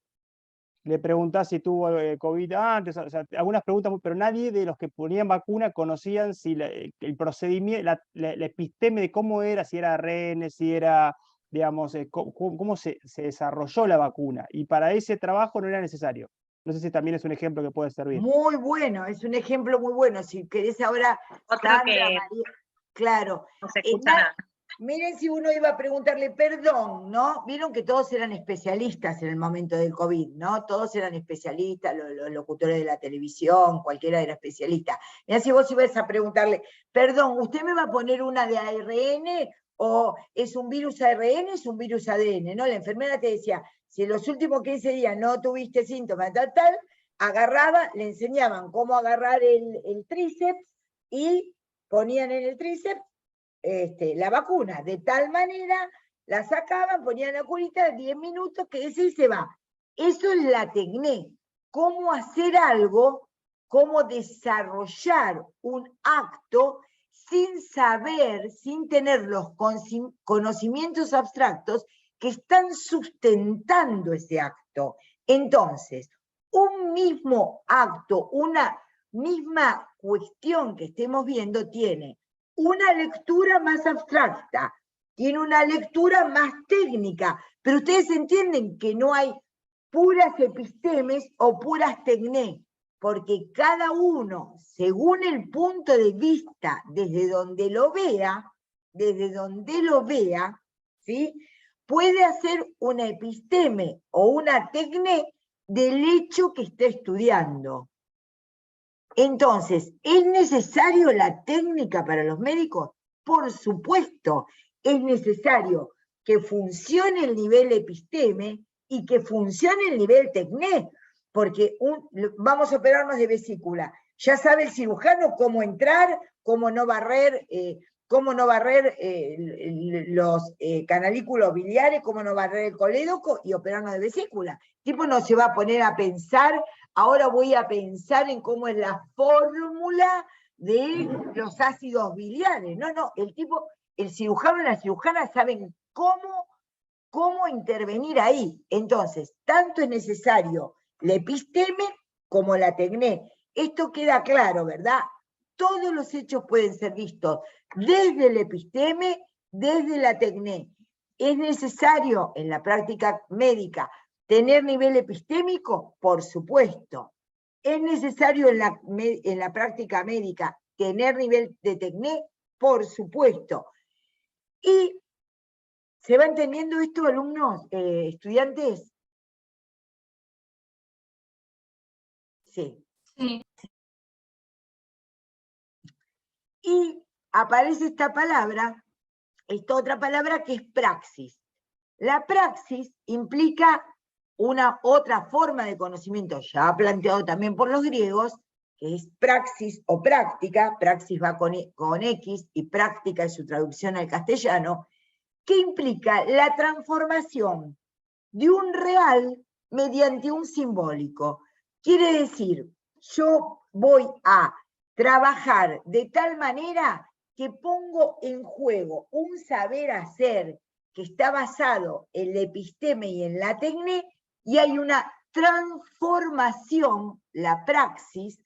le preguntás si tuvo COVID antes, o sea, algunas preguntas, pero nadie de los que ponían vacuna conocían si el procedimiento, la episteme de cómo era, si era ARN, si era, digamos, cómo se desarrolló la vacuna. Y para ese trabajo no era necesario. No sé si también es un ejemplo que puede servir. muy bueno, es un ejemplo muy bueno. Si querés ahora, Otro Sandra, que María, claro. no se escucha nada. Miren si uno iba a preguntarle, perdón, ¿no? Vieron que todos eran especialistas en el momento del COVID, ¿no? Todos eran especialistas, los locutores de la televisión, cualquiera era especialista. Mirá si vos ibas a preguntarle, perdón, ¿usted me va a poner una de ARN o es un virus ARN, es un virus ADN? ¿No? La enfermera te decía, si en los últimos 15 días no tuviste síntomas, tal, agarraba, le enseñaban cómo agarrar el tríceps y ponían en el tríceps la vacuna, de tal manera, la sacaban, ponían la curita, 10 minutos, que ese se va. Eso es la TECNE. Cómo hacer algo, cómo desarrollar un acto sin saber, sin tener los conocimientos abstractos que están sustentando ese acto. Entonces, un mismo acto, una misma cuestión que estemos viendo tiene una lectura más abstracta, tiene una lectura más técnica, pero ustedes entienden que no hay puras epistemes o puras TECNE, porque cada uno, según el punto de vista, desde donde lo vea, ¿sí? Puede hacer una episteme o una TECNE del hecho que está estudiando. Entonces, ¿es necesario la técnica para los médicos? Por supuesto, es necesario que funcione el nivel episteme y que funcione el nivel TECNE, porque vamos a operarnos de vesícula. Ya sabe el cirujano cómo entrar, cómo no barrer los canalículos biliares, cómo no barrer el colédoco y operarnos de vesícula. El tipo no se va a poner a pensar, ahora voy a pensar en cómo es la fórmula de los ácidos biliares. No, el cirujano y la cirujana saben cómo intervenir ahí. Entonces, tanto es necesario la episteme como la TECNE. Esto queda claro, ¿verdad? Todos los hechos pueden ser vistos desde el episteme, desde la TECNE. ¿Es necesario en la práctica médica tener nivel epistémico? Por supuesto. ¿Es necesario en la práctica médica tener nivel de TECNE? Por supuesto. ¿Y se va entendiendo esto, alumnos, estudiantes? Sí. Sí. Y aparece esta otra palabra que es praxis. La praxis implica una otra forma de conocimiento, ya planteado también por los griegos, que es praxis o práctica, praxis va con X y práctica es su traducción al castellano, que implica la transformación de un real mediante un simbólico. Quiere decir, yo voy a trabajar de tal manera que pongo en juego un saber hacer que está basado en la episteme y en la tecné, y hay una transformación, la praxis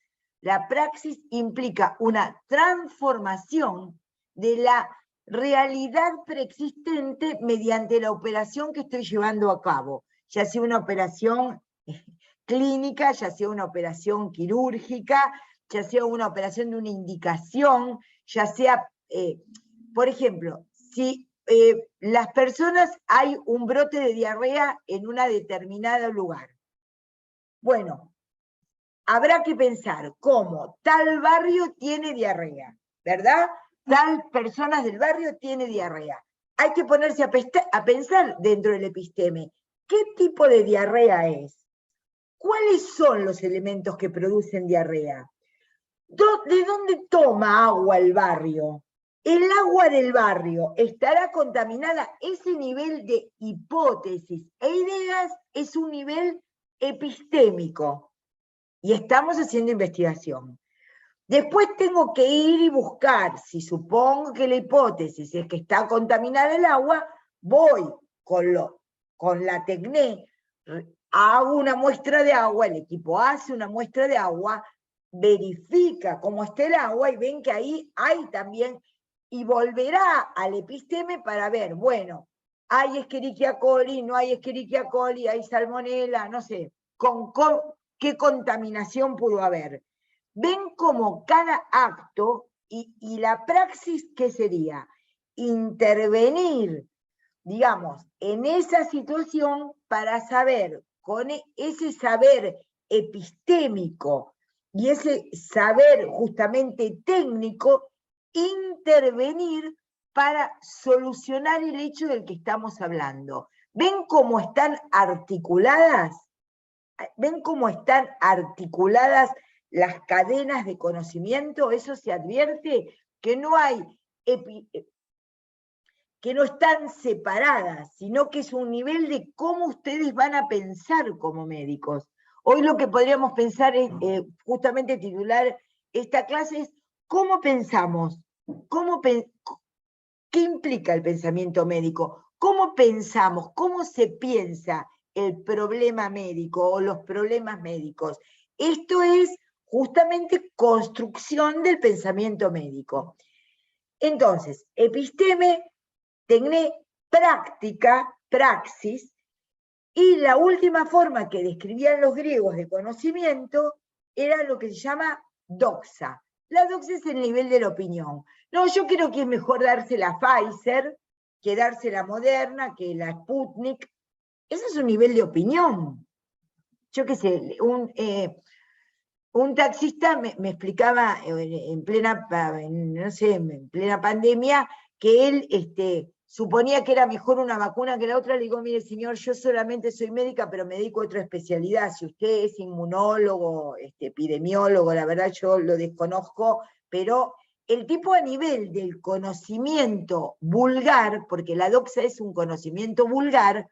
implica una transformación de la realidad preexistente mediante la operación que estoy llevando a cabo, ya sea una operación clínica, ya sea una operación quirúrgica, ya sea una operación de una indicación, ya sea, por ejemplo, si las personas hay un brote de diarrea en un determinado lugar. Bueno, habrá que pensar cómo tal barrio tiene diarrea, ¿verdad? Tal personas del barrio tiene diarrea. Hay que ponerse a pensar dentro del episteme, ¿qué tipo de diarrea es? ¿Cuáles son los elementos que producen diarrea? ¿De dónde toma agua el barrio? ¿El agua del barrio estará contaminada? Ese nivel de hipótesis e ideas es un nivel epistémico. Y estamos haciendo investigación. Después tengo que ir y buscar, si supongo que la hipótesis es que está contaminada el agua, voy con la tecné, hago una muestra de agua, el equipo hace una muestra de agua, verifica cómo está el agua y ven que ahí hay también, y volverá al episteme para ver, bueno, hay Escherichia coli, no hay Escherichia coli, hay salmonella, no sé, qué contaminación pudo haber. Ven como cada acto y la praxis, ¿qué sería? Intervenir, digamos, en esa situación para saber, con ese saber epistémico y ese saber justamente técnico, intervenir para solucionar el hecho del que estamos hablando. ¿Ven cómo están articuladas? ¿Ven cómo están articuladas las cadenas de conocimiento? Eso se advierte, que no hay, que no están separadas, sino que es un nivel de cómo ustedes van a pensar como médicos. Hoy lo que podríamos pensar es, justamente titular esta clase es, ¿cómo pensamos? ¿Qué implica el pensamiento médico? ¿Cómo pensamos? ¿Cómo se piensa el problema médico o los problemas médicos? Esto es justamente construcción del pensamiento médico. Entonces, episteme, tecné, práctica, praxis, y la última forma que describían los griegos de conocimiento era lo que se llama doxa. La doxa es el nivel de la opinión. No, yo creo que es mejor darse la Pfizer que darse la Moderna, que la Sputnik. Eso es un nivel de opinión. Yo qué sé, un taxista me explicaba en plena pandemia que él suponía que era mejor una vacuna que la otra. Le digo, mire señor, yo solamente soy médica, pero me dedico a otra especialidad. Si usted es inmunólogo, epidemiólogo, la verdad yo lo desconozco, pero el tipo a nivel del conocimiento vulgar, porque la doxa es un conocimiento vulgar,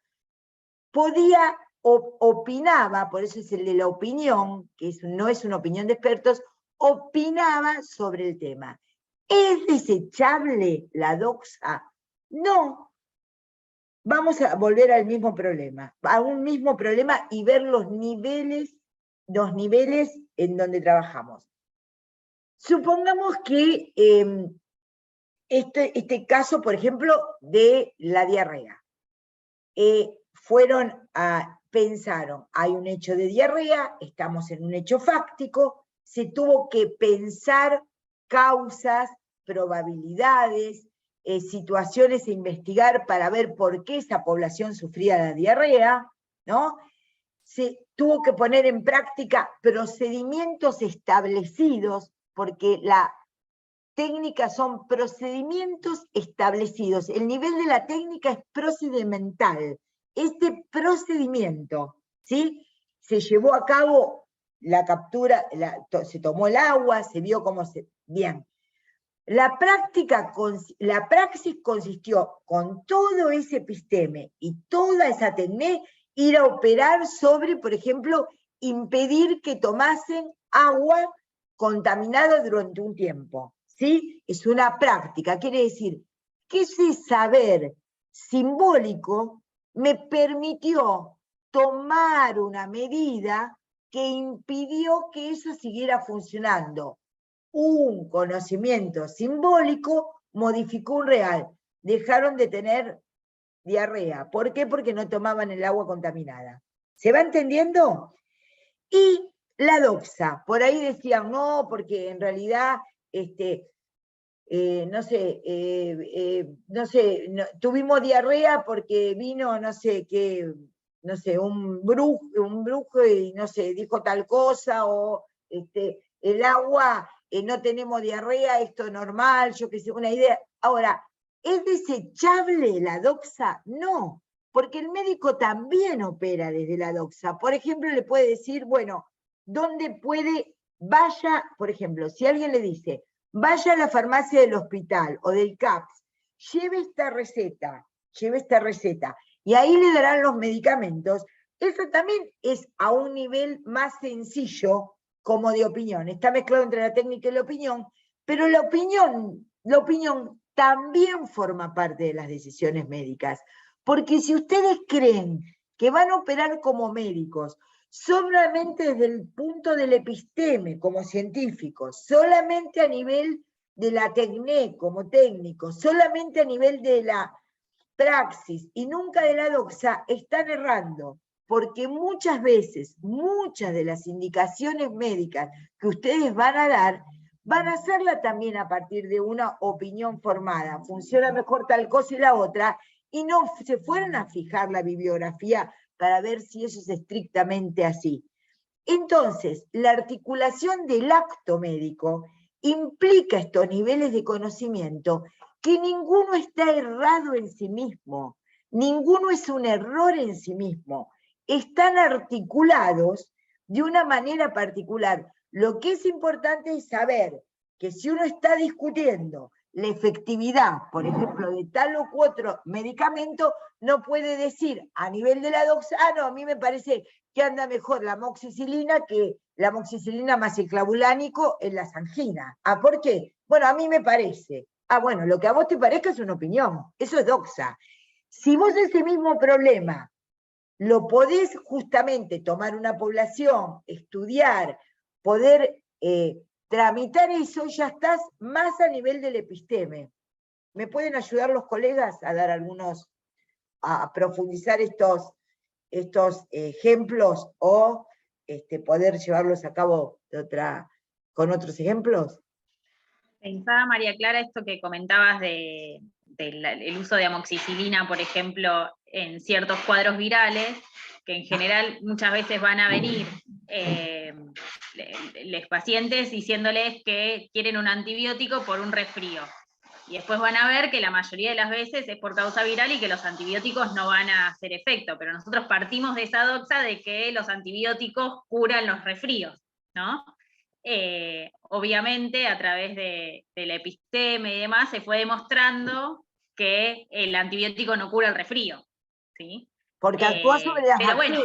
opinaba, por eso es el de la opinión, que no es una opinión de expertos, opinaba sobre el tema. ¿Es desechable la doxa? No. Vamos a volver al mismo problema, a un mismo problema y ver los niveles en donde trabajamos. Supongamos que este caso, por ejemplo, de la diarrea. Pensaron, hay un hecho de diarrea, estamos en un hecho fáctico, se tuvo que pensar causas, probabilidades, situaciones a investigar para ver por qué esa población sufría la diarrea, ¿no? Se tuvo que poner en práctica procedimientos establecidos, porque la técnica son procedimientos establecidos. El nivel de la técnica es procedimental. Este procedimiento, ¿sí?, se llevó a cabo la captura, se tomó el agua, se vio cómo se... Bien. La praxis consistió con todo ese episteme y toda esa técnica, ir a operar sobre, por ejemplo, impedir que tomasen agua contaminada durante un tiempo. ¿Sí? Es una práctica, quiere decir que ese saber simbólico me permitió tomar una medida que impidió que eso siguiera funcionando. Un conocimiento simbólico modificó un real. Dejaron de tener diarrea. ¿Por qué? Porque no tomaban el agua contaminada. ¿Se va entendiendo? Y la doxa. Por ahí decían, no, porque en realidad, tuvimos diarrea porque vino, no sé qué, no sé, un brujo y no sé, dijo tal cosa, o el agua, no tenemos diarrea, esto es normal, yo qué sé, una idea. Ahora, ¿es desechable la doxa? No, porque el médico también opera desde la doxa. Por ejemplo, le puede decir, bueno, ¿dónde puede? Vaya, por ejemplo, si alguien le dice, vaya a la farmacia del hospital o del CAPS, lleve esta receta, y ahí le darán los medicamentos. Eso también es a un nivel más sencillo, como de opinión. Está mezclado entre la técnica y la opinión, pero la opinión también forma parte de las decisiones médicas. Porque si ustedes creen que van a operar como médicos, solamente desde el punto del episteme, como científicos, solamente a nivel de la técnica, como técnicos, solamente a nivel de la praxis y nunca de la doxa, están errando, porque muchas veces, muchas de las indicaciones médicas que ustedes van a dar, van a hacerla también a partir de una opinión formada. Funciona mejor tal cosa y la otra, y no se fueron a fijar la bibliografía para ver si eso es estrictamente así. Entonces, la articulación del acto médico implica estos niveles de conocimiento que ninguno está errado en sí mismo, ninguno es un error en sí mismo, están articulados de una manera particular. Lo que es importante es saber que si uno está discutiendo la efectividad, por ejemplo, de tal u otro medicamento, no puede decir a nivel de la doxa, no, a mí me parece que anda mejor la amoxicilina que la amoxicilina más el clavulánico en las anginas. ¿Por qué? Bueno, a mí me parece. Bueno, lo que a vos te parezca es una opinión, eso es doxa. Si vos ese mismo problema lo podés justamente tomar una población, estudiar, poder tramitar eso, ya estás más a nivel del episteme. ¿Me pueden ayudar los colegas a dar a profundizar estos ejemplos o poder llevarlos a cabo con otros ejemplos? Pensaba, María Clara, esto que comentabas del uso de amoxicilina, por ejemplo, en ciertos cuadros virales, que en general muchas veces van a venir los pacientes diciéndoles que quieren un antibiótico por un resfrío. Y después van a ver que la mayoría de las veces es por causa viral y que los antibióticos no van a hacer efecto, pero nosotros partimos de esa doxa de que los antibióticos curan los resfríos, ¿no? Obviamente a través del episteme y demás se fue demostrando que el antibiótico no cura el resfrío, ¿sí? Porque actúa sobre las bacterias. Bueno,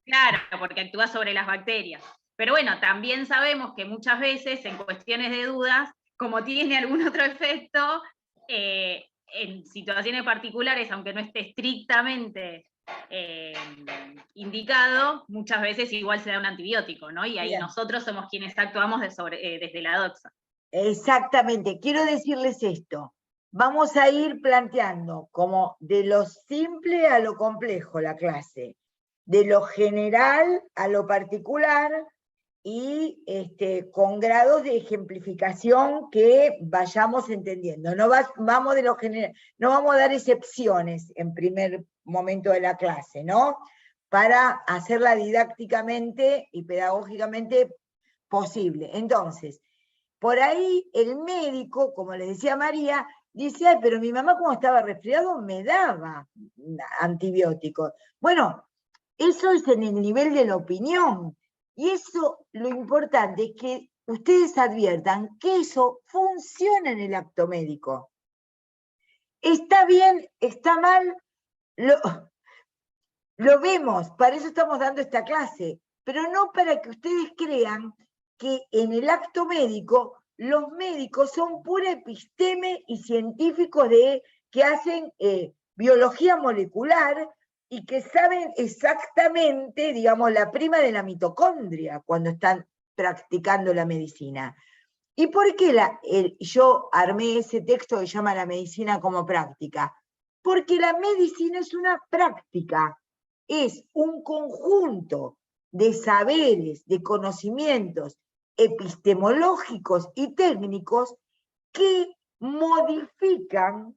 claro, porque actúa sobre las bacterias. Pero bueno, también sabemos que muchas veces en cuestiones de dudas, como tiene algún otro efecto, en situaciones particulares, aunque no esté estrictamente indicado, muchas veces igual se da un antibiótico, ¿no? Y ahí bien, nosotros somos quienes actuamos desde la doxa. Exactamente, quiero decirles esto. Vamos a ir planteando como de lo simple a lo complejo la clase, de lo general a lo particular, y con grados de ejemplificación que vayamos entendiendo. No vamos de lo general, no vamos a dar excepciones en primer momento de la clase, ¿no? Para hacerla didácticamente y pedagógicamente posible. Entonces, por ahí el médico, como le decía María, dice, ay, pero mi mamá cuando estaba resfriado me daba antibióticos. Bueno, eso es en el nivel de la opinión. Y eso, lo importante es que ustedes adviertan que eso funciona en el acto médico. Está bien, está mal, lo vemos, para eso estamos dando esta clase, pero no para que ustedes crean que en el acto médico los médicos son pura episteme y científicos que hacen biología molecular y que saben exactamente, digamos, la prima de la mitocondria cuando están practicando la medicina. ¿Y por qué yo armé ese texto que se llama La medicina como práctica? Porque la medicina es una práctica, es un conjunto de saberes, de conocimientos epistemológicos y técnicos que modifican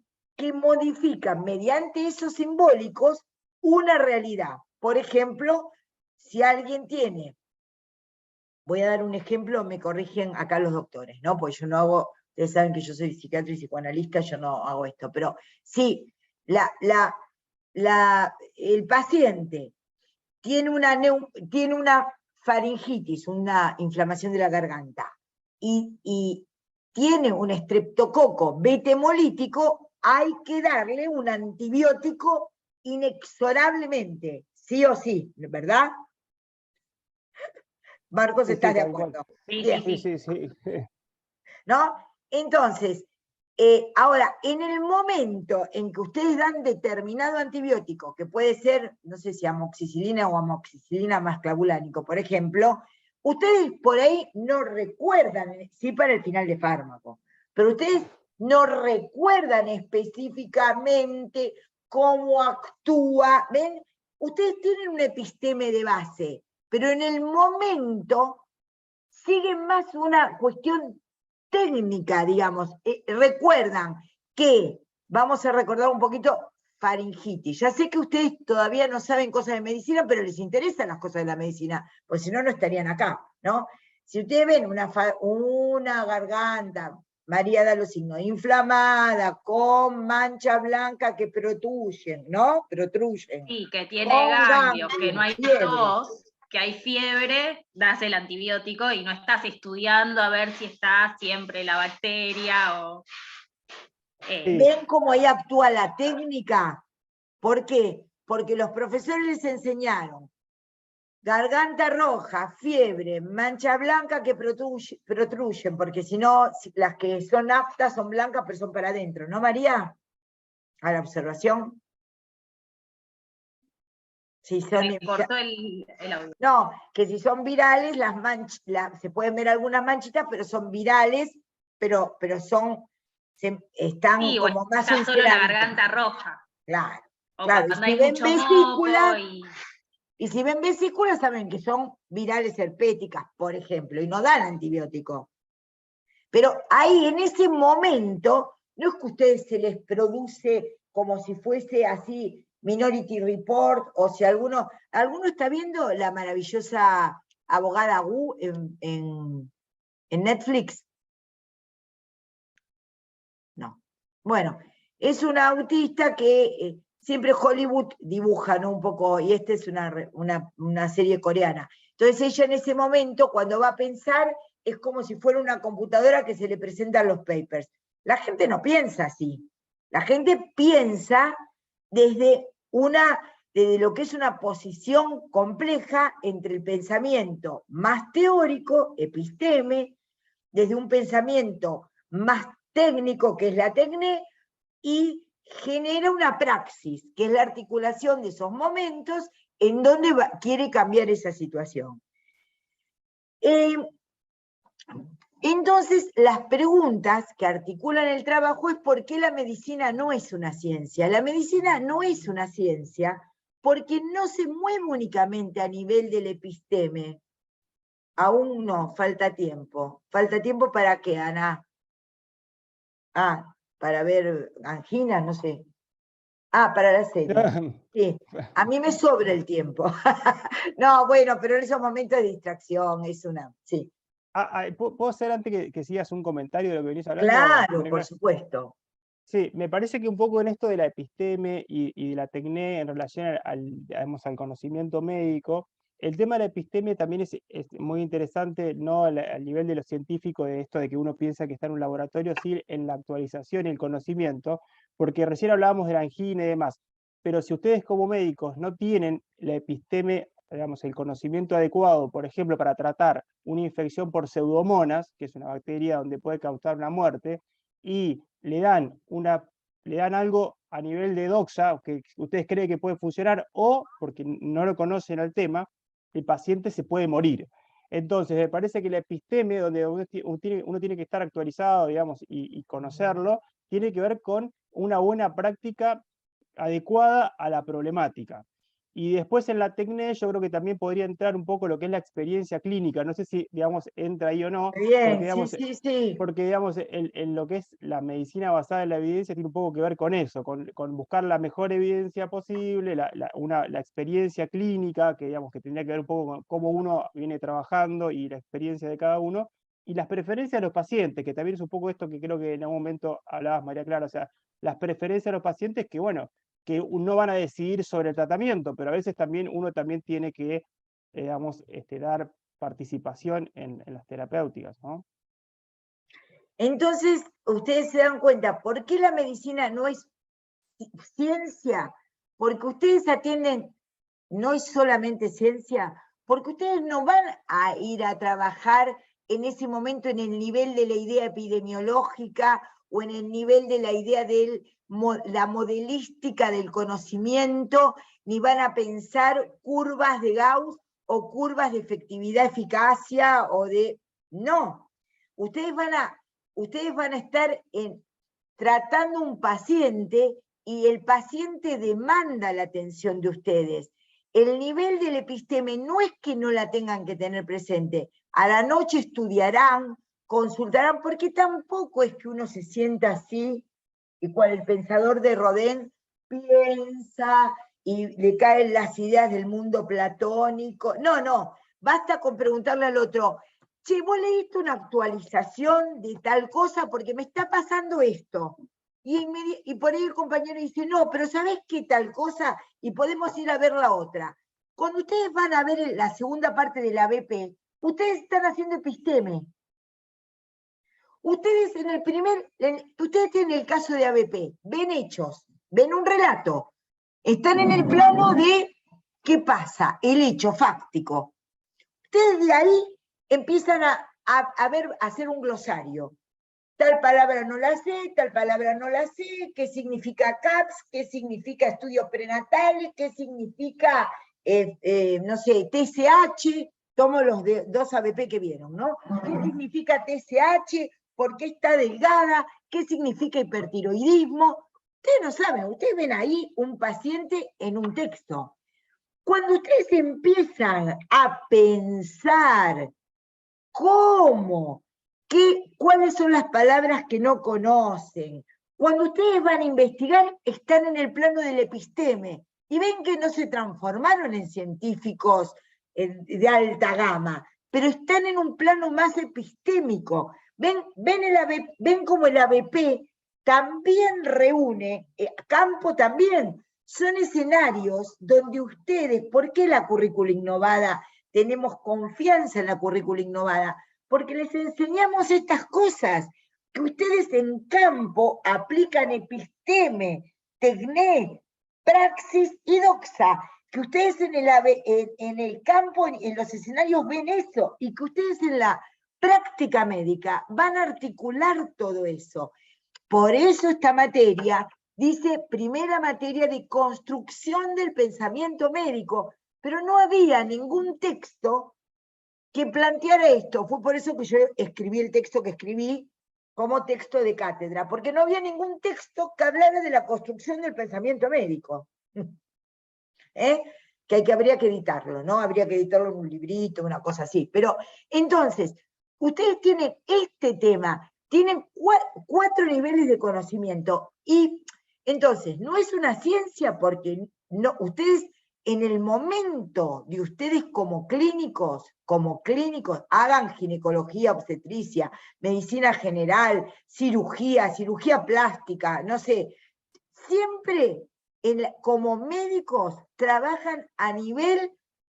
mediante esos simbólicos una realidad. Por ejemplo, si alguien tiene, voy a dar un ejemplo, me corrigen acá los doctores, ¿no? Porque yo no hago, ustedes saben que yo soy psiquiatra y psicoanalista, yo no hago esto, pero sí, el paciente tiene una faringitis, una inflamación de la garganta, y tiene un estreptococo beta-hemolítico, hay que darle un antibiótico inexorablemente, sí o sí, ¿verdad? Marcos, Sí, ¿estás de tal cual. acuerdo? Sí, Bien. Sí. ¿No? Entonces, ahora, en el momento en que ustedes dan determinado antibiótico, que puede ser, no sé si amoxicilina o amoxicilina más clavulánico, por ejemplo, ustedes por ahí no recuerdan, sí para el final de fármaco, pero ustedes no recuerdan específicamente cómo actúa, ¿ven? Ustedes tienen un episteme de base, pero en el momento siguen más una cuestión técnica, digamos. Recuerdan que, vamos a recordar un poquito, faringitis. Ya sé que ustedes todavía no saben cosas de medicina, pero les interesan las cosas de la medicina, pues si no, no estarían acá, ¿no? Si ustedes ven una garganta, María da los signos, inflamada, con mancha blanca que protruyen, ¿no? Protruyen. Sí, que tiene Con ganglios, que no hay fiebre. tos, que hay fiebre, das el antibiótico y no estás estudiando a ver si está siempre la bacteria o... ¿Ven cómo ahí actúa la técnica? ¿Por qué? Porque los profesores les enseñaron garganta roja, fiebre, mancha blanca que protruyen, porque si no, las que son aptas son blancas, pero son para adentro, ¿no, María? A la observación. Si son Me cortó el audio. no, que si son virales, se pueden ver algunas manchitas, pero son virales, pero están Sí, como o más está solo la ulceraditas. garganta roja. Claro. O Claro, cuando y hay si ven mucho vesículas, moco y si ven vesículas, saben que son virales herpéticas, por ejemplo, y no dan antibiótico. Pero ahí, en ese momento, no es que a ustedes se les produce como si fuese así Minority Report, o si alguno está viendo la maravillosa Abogada Wu en Netflix. No. Bueno, es una autista que siempre Hollywood dibuja, ¿no? Un poco, y esta es una serie coreana. Entonces ella en ese momento, cuando va a pensar, es como si fuera una computadora que se le presentan los papers. La gente no piensa así. La gente piensa desde lo que es una posición compleja entre el pensamiento más teórico, episteme, desde un pensamiento más técnico, que es la tecné, y genera una praxis, que es la articulación de esos momentos en donde quiere cambiar esa situación. Entonces, las preguntas que articulan el trabajo es por qué la medicina no es una ciencia. La medicina no es una ciencia porque no se mueve únicamente a nivel del episteme. Aún no, falta tiempo. ¿Falta tiempo para qué, Ana? Para ver anginas, no sé. Para la serie. Sí, a mí me sobra el tiempo. No, bueno, pero en esos momentos de distracción es sí. ¿Puedo hacer antes que sigas un comentario de lo que venís hablando? Claro, por supuesto. Sí, me parece que un poco en esto de la episteme y de la tecné en relación al conocimiento médico, el tema de la epistemia también es muy interesante, no al nivel de lo científico, de esto de que uno piensa que está en un laboratorio, sí en la actualización y el conocimiento, porque recién hablábamos de la angina y demás, pero si ustedes como médicos no tienen la episteme, digamos, el conocimiento adecuado, por ejemplo, para tratar una infección por pseudomonas, que es una bacteria donde puede causar una muerte, y le dan algo a nivel de doxa, que ustedes creen que puede funcionar, o porque no lo conocen al tema, el paciente se puede morir. Entonces, me parece que la episteme, donde uno tiene que estar actualizado, digamos, y conocerlo, tiene que ver con una buena práctica adecuada a la problemática. Y después en la TECNE yo creo que también podría entrar un poco lo que es la experiencia clínica, no sé si, digamos, entra ahí o no, Bien, porque, digamos, sí. porque, digamos, en lo que es la medicina basada en la evidencia tiene un poco que ver con eso, con buscar la mejor evidencia posible, la experiencia clínica, que, digamos, que tendría que ver un poco con cómo uno viene trabajando y la experiencia de cada uno, y las preferencias de los pacientes, que también es un poco esto que creo que en algún momento hablabas, María Clara, o sea, las preferencias de los pacientes que, bueno, que no van a decidir sobre el tratamiento, pero a veces también uno también tiene que, digamos, dar participación en las terapéuticas, ¿no? Entonces, ustedes se dan cuenta, ¿por qué la medicina no es ciencia? Porque ustedes atienden, no es solamente ciencia, porque ustedes no van a ir a trabajar en ese momento en el nivel de la idea epidemiológica o en el nivel de la idea de la modelística del conocimiento, ni van a pensar curvas de Gauss o curvas de efectividad, eficacia o de... No, ustedes van a estar tratando un paciente y el paciente demanda la atención de ustedes. El nivel del episteme no es que no la tengan que tener presente. A la noche estudiarán, consultarán, porque tampoco es que uno se sienta así, y cual el pensador de Rodin piensa y le caen las ideas del mundo platónico. No, basta con preguntarle al otro, che, vos leíste una actualización de tal cosa porque me está pasando esto. Y por ahí el compañero dice, no, pero ¿sabés qué tal cosa? Y podemos ir a ver la otra. Cuando ustedes van a ver la segunda parte de la BP, ustedes están haciendo episteme. Ustedes ustedes tienen el caso de ABP, ven hechos, ven un relato, están en el plano de qué pasa, el hecho fáctico. Ustedes de ahí empiezan a hacer un glosario. Tal palabra no la sé, tal palabra no la sé, qué significa CAPS, qué significa estudios prenatales, qué significa, no sé, TSH, tomo los dos ABP que vieron, ¿no? ¿Qué significa TSH? ¿Por qué está delgada? ¿Qué significa hipertiroidismo? Ustedes no saben, ustedes ven ahí un paciente en un texto. Cuando ustedes empiezan a pensar cómo, cuáles son las palabras que no conocen, cuando ustedes van a investigar, están en el plano del episteme y ven que no se transformaron en científicos de alta gama, pero están en un plano más epistémico. Ven cómo el ABP también reúne, campo también, son escenarios donde ustedes, ¿por qué la currícula innovada? Tenemos confianza en la currícula innovada, porque les enseñamos estas cosas, que ustedes en campo aplican episteme, TECNE, praxis y doxa, que ustedes en el campo, en los escenarios ven eso, y que ustedes en la práctica médica van a articular todo eso. Por eso esta materia dice primera materia de construcción del pensamiento médico, pero no había ningún texto que planteara esto. Fue por eso que yo escribí el texto que escribí como texto de cátedra, porque no había ningún texto que hablara de la construcción del pensamiento médico. Que habría que editarlo, ¿no? Habría que editarlo en un librito, una cosa así. Pero entonces, ustedes tienen este tema, tienen 4 niveles de conocimiento, y entonces no es una ciencia porque no, ustedes en el momento de ustedes como clínicos, hagan ginecología, obstetricia, medicina general, cirugía plástica, no sé, siempre como médicos trabajan a nivel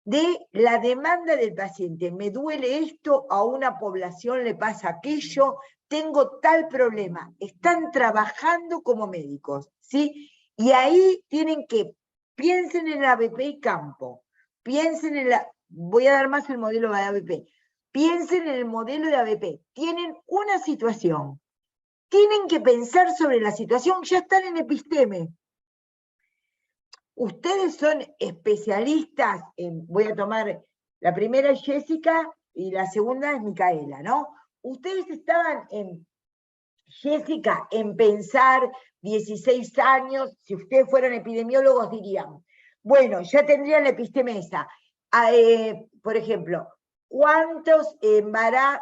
de la demanda del paciente. Me duele esto, a una población le pasa aquello, tengo tal problema. Están trabajando como médicos, ¿sí? Y ahí tienen que, piensen en la ABP y campo, piensen en la, voy a dar más el modelo de ABP, piensen en el modelo de ABP, tienen una situación, tienen que pensar sobre la situación, ya están en episteme. Ustedes son especialistas en, voy a tomar, la primera es Jessica y la segunda es Micaela, ¿no? Ustedes estaban en, Jessica, en pensar 16 años, si ustedes fueran epidemiólogos dirían, bueno, ya tendrían la epistemesa. Por ejemplo, ¿cuántos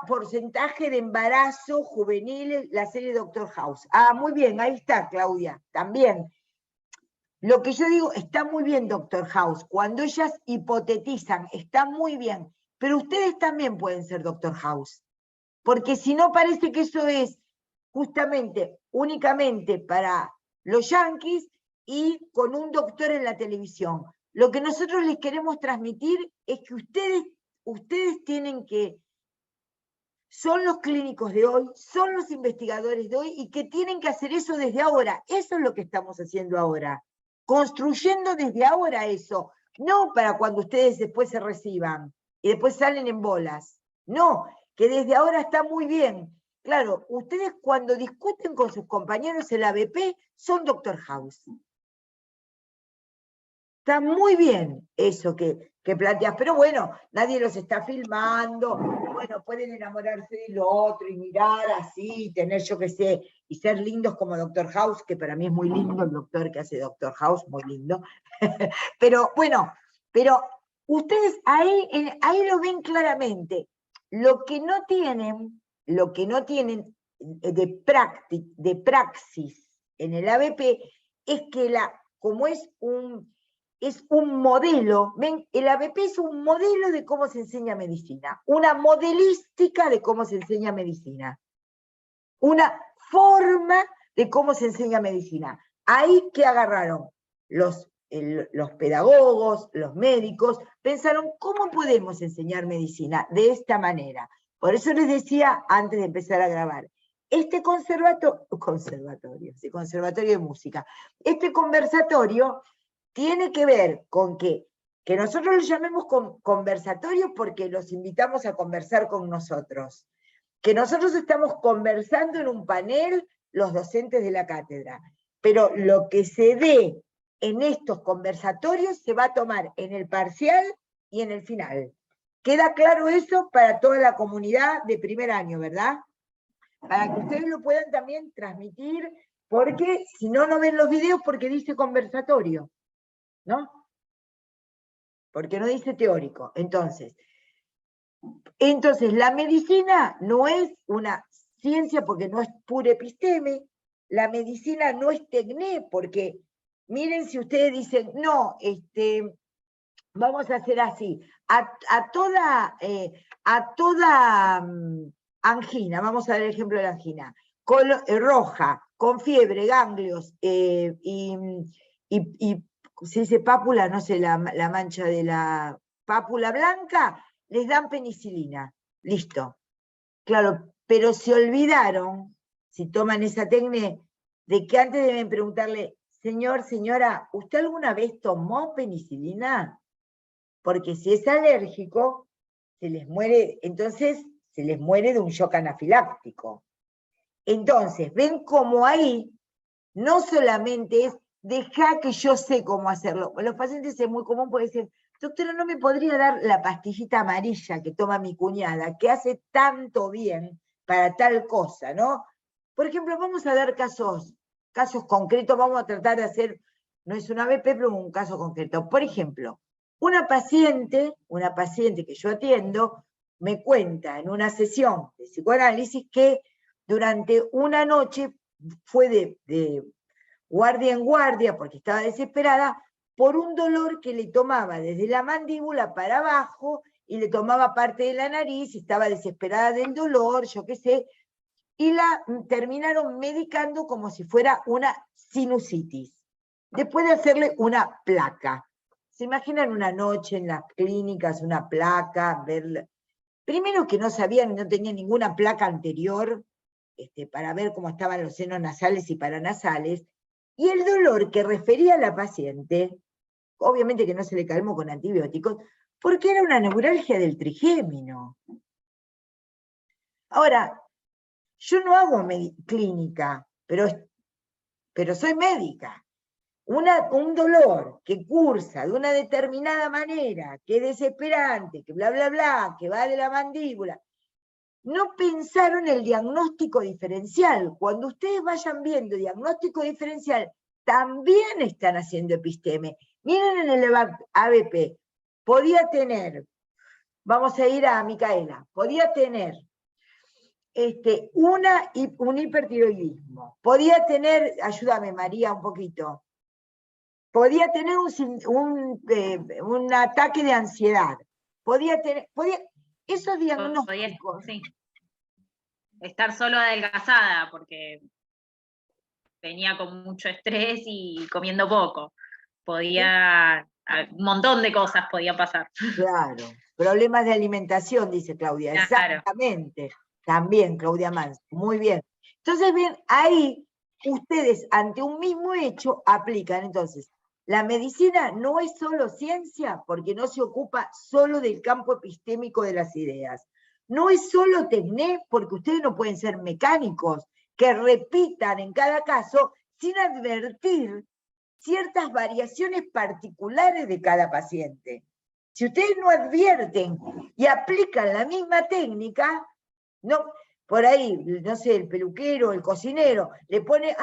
porcentaje de embarazo juvenil la serie Doctor House? Ah, muy bien, ahí está, Claudia, también. Lo que yo digo, está muy bien, Doctor House, cuando ellas hipotetizan, está muy bien, pero ustedes también pueden ser Doctor House, porque si no parece que eso es justamente, únicamente para los yanquis y con un doctor en la televisión. Lo que nosotros les queremos transmitir es que ustedes tienen que, son los clínicos de hoy, son los investigadores de hoy, y que tienen que hacer eso desde ahora. Eso es lo que estamos haciendo ahora. Construyendo desde ahora eso, no para cuando ustedes después se reciban y después salen en bolas. No, que desde ahora está muy bien. Claro, ustedes cuando discuten con sus compañeros en la ABP son Doctor House. Está muy bien eso que planteas, pero bueno, nadie los está filmando, bueno, pueden enamorarse del otro y mirar así, tener yo qué sé, y ser lindos como Doctor House, que para mí es muy lindo el doctor que hace Doctor House, muy lindo. Pero bueno, pero ustedes ahí lo ven claramente. Lo que no tienen de praxis en el ABP es que como es un modelo, ven, el ABP es un modelo de cómo se enseña medicina, una modelística de cómo se enseña medicina, una forma de cómo se enseña medicina. Ahí que agarraron los pedagogos, los médicos, pensaron cómo podemos enseñar medicina de esta manera. Por eso les decía antes de empezar a grabar, este conservatorio de música, este conversatorio tiene que ver con que nosotros lo llamemos conversatorio porque los invitamos a conversar con nosotros, que nosotros estamos conversando en un panel los docentes de la cátedra, pero lo que se dé en estos conversatorios se va a tomar en el parcial y en el final. ¿Queda claro eso para toda la comunidad de primer año, verdad? Para que ustedes lo puedan también transmitir, porque si no, no ven los videos porque dice conversatorio, ¿no? Porque no dice teórico. Entonces, la medicina no es una ciencia porque no es pura episteme, la medicina no es tecné, porque miren si ustedes dicen, no, vamos a hacer así, a toda angina, vamos a ver el ejemplo de la angina, roja, con fiebre, ganglios, y se dice pápula, no sé, la mancha de la pápula blanca, les dan penicilina, listo. Claro, pero se olvidaron, si toman esa técnica, de que antes deben preguntarle, señor, señora, ¿usted alguna vez tomó penicilina? Porque si es alérgico, se les muere, entonces se les muere de un shock anafiláctico. Entonces, ven cómo ahí no solamente es deja que yo sé cómo hacerlo. Los pacientes es muy común, puede decir, doctora, ¿no me podría dar la pastillita amarilla que toma mi cuñada, que hace tanto bien para tal cosa, ¿no? Por ejemplo, vamos a dar casos concretos, vamos a tratar de hacer, no es una ABP, pero un caso concreto. Por ejemplo, una paciente que yo atiendo, me cuenta en una sesión de psicoanálisis que durante una noche fue de guardia en guardia, porque estaba desesperada, por un dolor que le tomaba desde la mandíbula para abajo, y le tomaba parte de la nariz, y estaba desesperada del dolor, yo qué sé, y la terminaron medicando como si fuera una sinusitis, después de hacerle una placa, ¿Se imaginan una noche en las clínicas, una placa, verla? Primero que no sabían, no tenían ninguna placa anterior para ver cómo estaban los senos nasales y paranasales, y el dolor que refería a la paciente, obviamente que no se le calmó con antibióticos, porque era una neuralgia del trigémino. Ahora, yo no hago clínica, pero soy médica. Un dolor que cursa de una determinada manera, que es desesperante, que bla, bla, bla, que va de la mandíbula. No pensaron el diagnóstico diferencial. Cuando ustedes vayan viendo diagnóstico diferencial, también están haciendo episteme. Miren en el ABP, podía tener, vamos a ir a Micaela, podía tener un hipertiroidismo, podía tener, ayúdame María un poquito, podía tener un ataque de ansiedad, esos diagnósticos. Sí. Estar solo adelgazada porque venía con mucho estrés y comiendo poco. Un montón de cosas podían pasar. Claro, problemas de alimentación, dice Claudia, Claro. Exactamente. También, Claudia Manso, muy bien. Entonces, bien, ahí ustedes ante un mismo hecho aplican. Entonces, la medicina no es solo ciencia, porque no se ocupa solo del campo epistémico de las ideas. No es solo tecné, porque ustedes no pueden ser mecánicos que repitan en cada caso sin advertir ciertas variaciones particulares de cada paciente. Si ustedes no advierten y aplican la misma técnica, no, por ahí, no sé, el peluquero, el cocinero, le pone,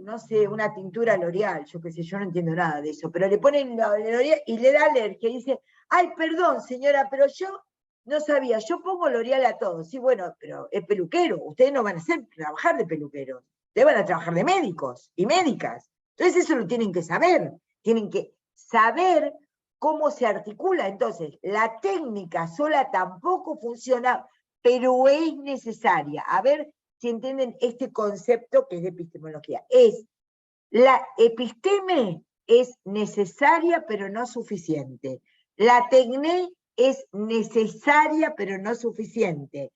no sé, una tintura L'Oreal, yo qué sé, yo no entiendo nada de eso, pero le ponen L'Oreal y le da alergia, y dice, ay, perdón, señora, pero yo no sabía, yo pongo L'Oreal a todos. Sí, bueno, pero es peluquero, ustedes no van a trabajar de peluqueros, ustedes van a trabajar de médicos y médicas. Entonces eso lo tienen que saber cómo se articula. Entonces, la técnica sola tampoco funciona, pero es necesaria. A ver si entienden este concepto que es de epistemología. La episteme es necesaria, pero no suficiente. La tecné es necesaria, pero no suficiente.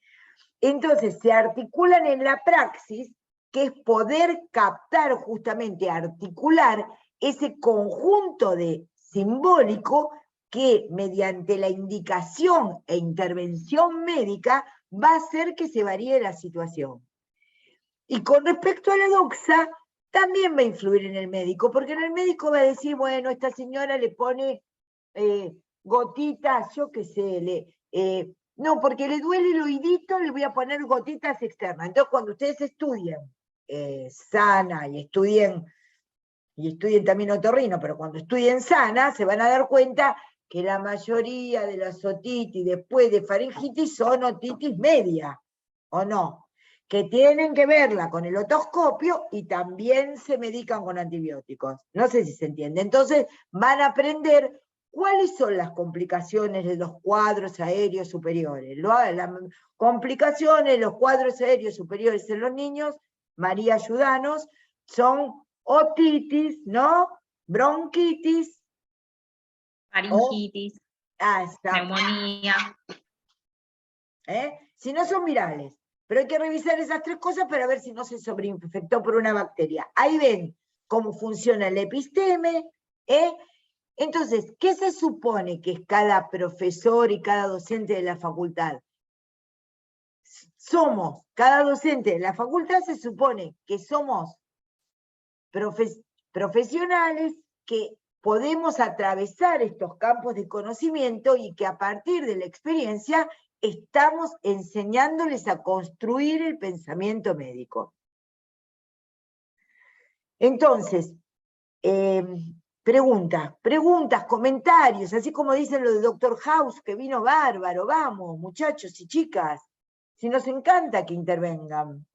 Entonces, se articulan en la praxis, que es poder captar, justamente articular ese conjunto de simbólico que mediante la indicación e intervención médica va a hacer que se varíe la situación. Y con respecto a la doxa, también va a influir en el médico, porque en el médico va a decir, bueno, esta señora le pone gotitas, yo qué sé, no, porque le duele el oídito, le voy a poner gotitas externas. Entonces, cuando ustedes estudien sana y estudien también otorrino, pero cuando estudien sana, se van a dar cuenta que la mayoría de las otitis después de faringitis son otitis media, ¿o no? Que tienen que verla con el otoscopio y también se medican con antibióticos. No sé si se entiende. Entonces, van a aprender cuáles son las complicaciones de los cuadros aéreos superiores. Las complicaciones de los cuadros aéreos superiores en los niños, María, ayúdanos, son otitis, ¿no? Bronquitis. Faringitis, neumonía. Si no son virales. Pero hay que revisar esas tres cosas para ver si no se sobreinfectó por una bacteria. Ahí ven cómo funciona el episteme. Entonces, ¿qué se supone que es cada profesor y cada docente de la facultad? Cada docente de la facultad se supone que somos profesionales que podemos atravesar estos campos de conocimiento y que a partir de la experiencia estamos enseñándoles a construir el pensamiento médico. Entonces, preguntas, comentarios, así como dicen lo de Dr. House, que vino bárbaro, vamos, muchachos y chicas, si nos encanta que intervengan.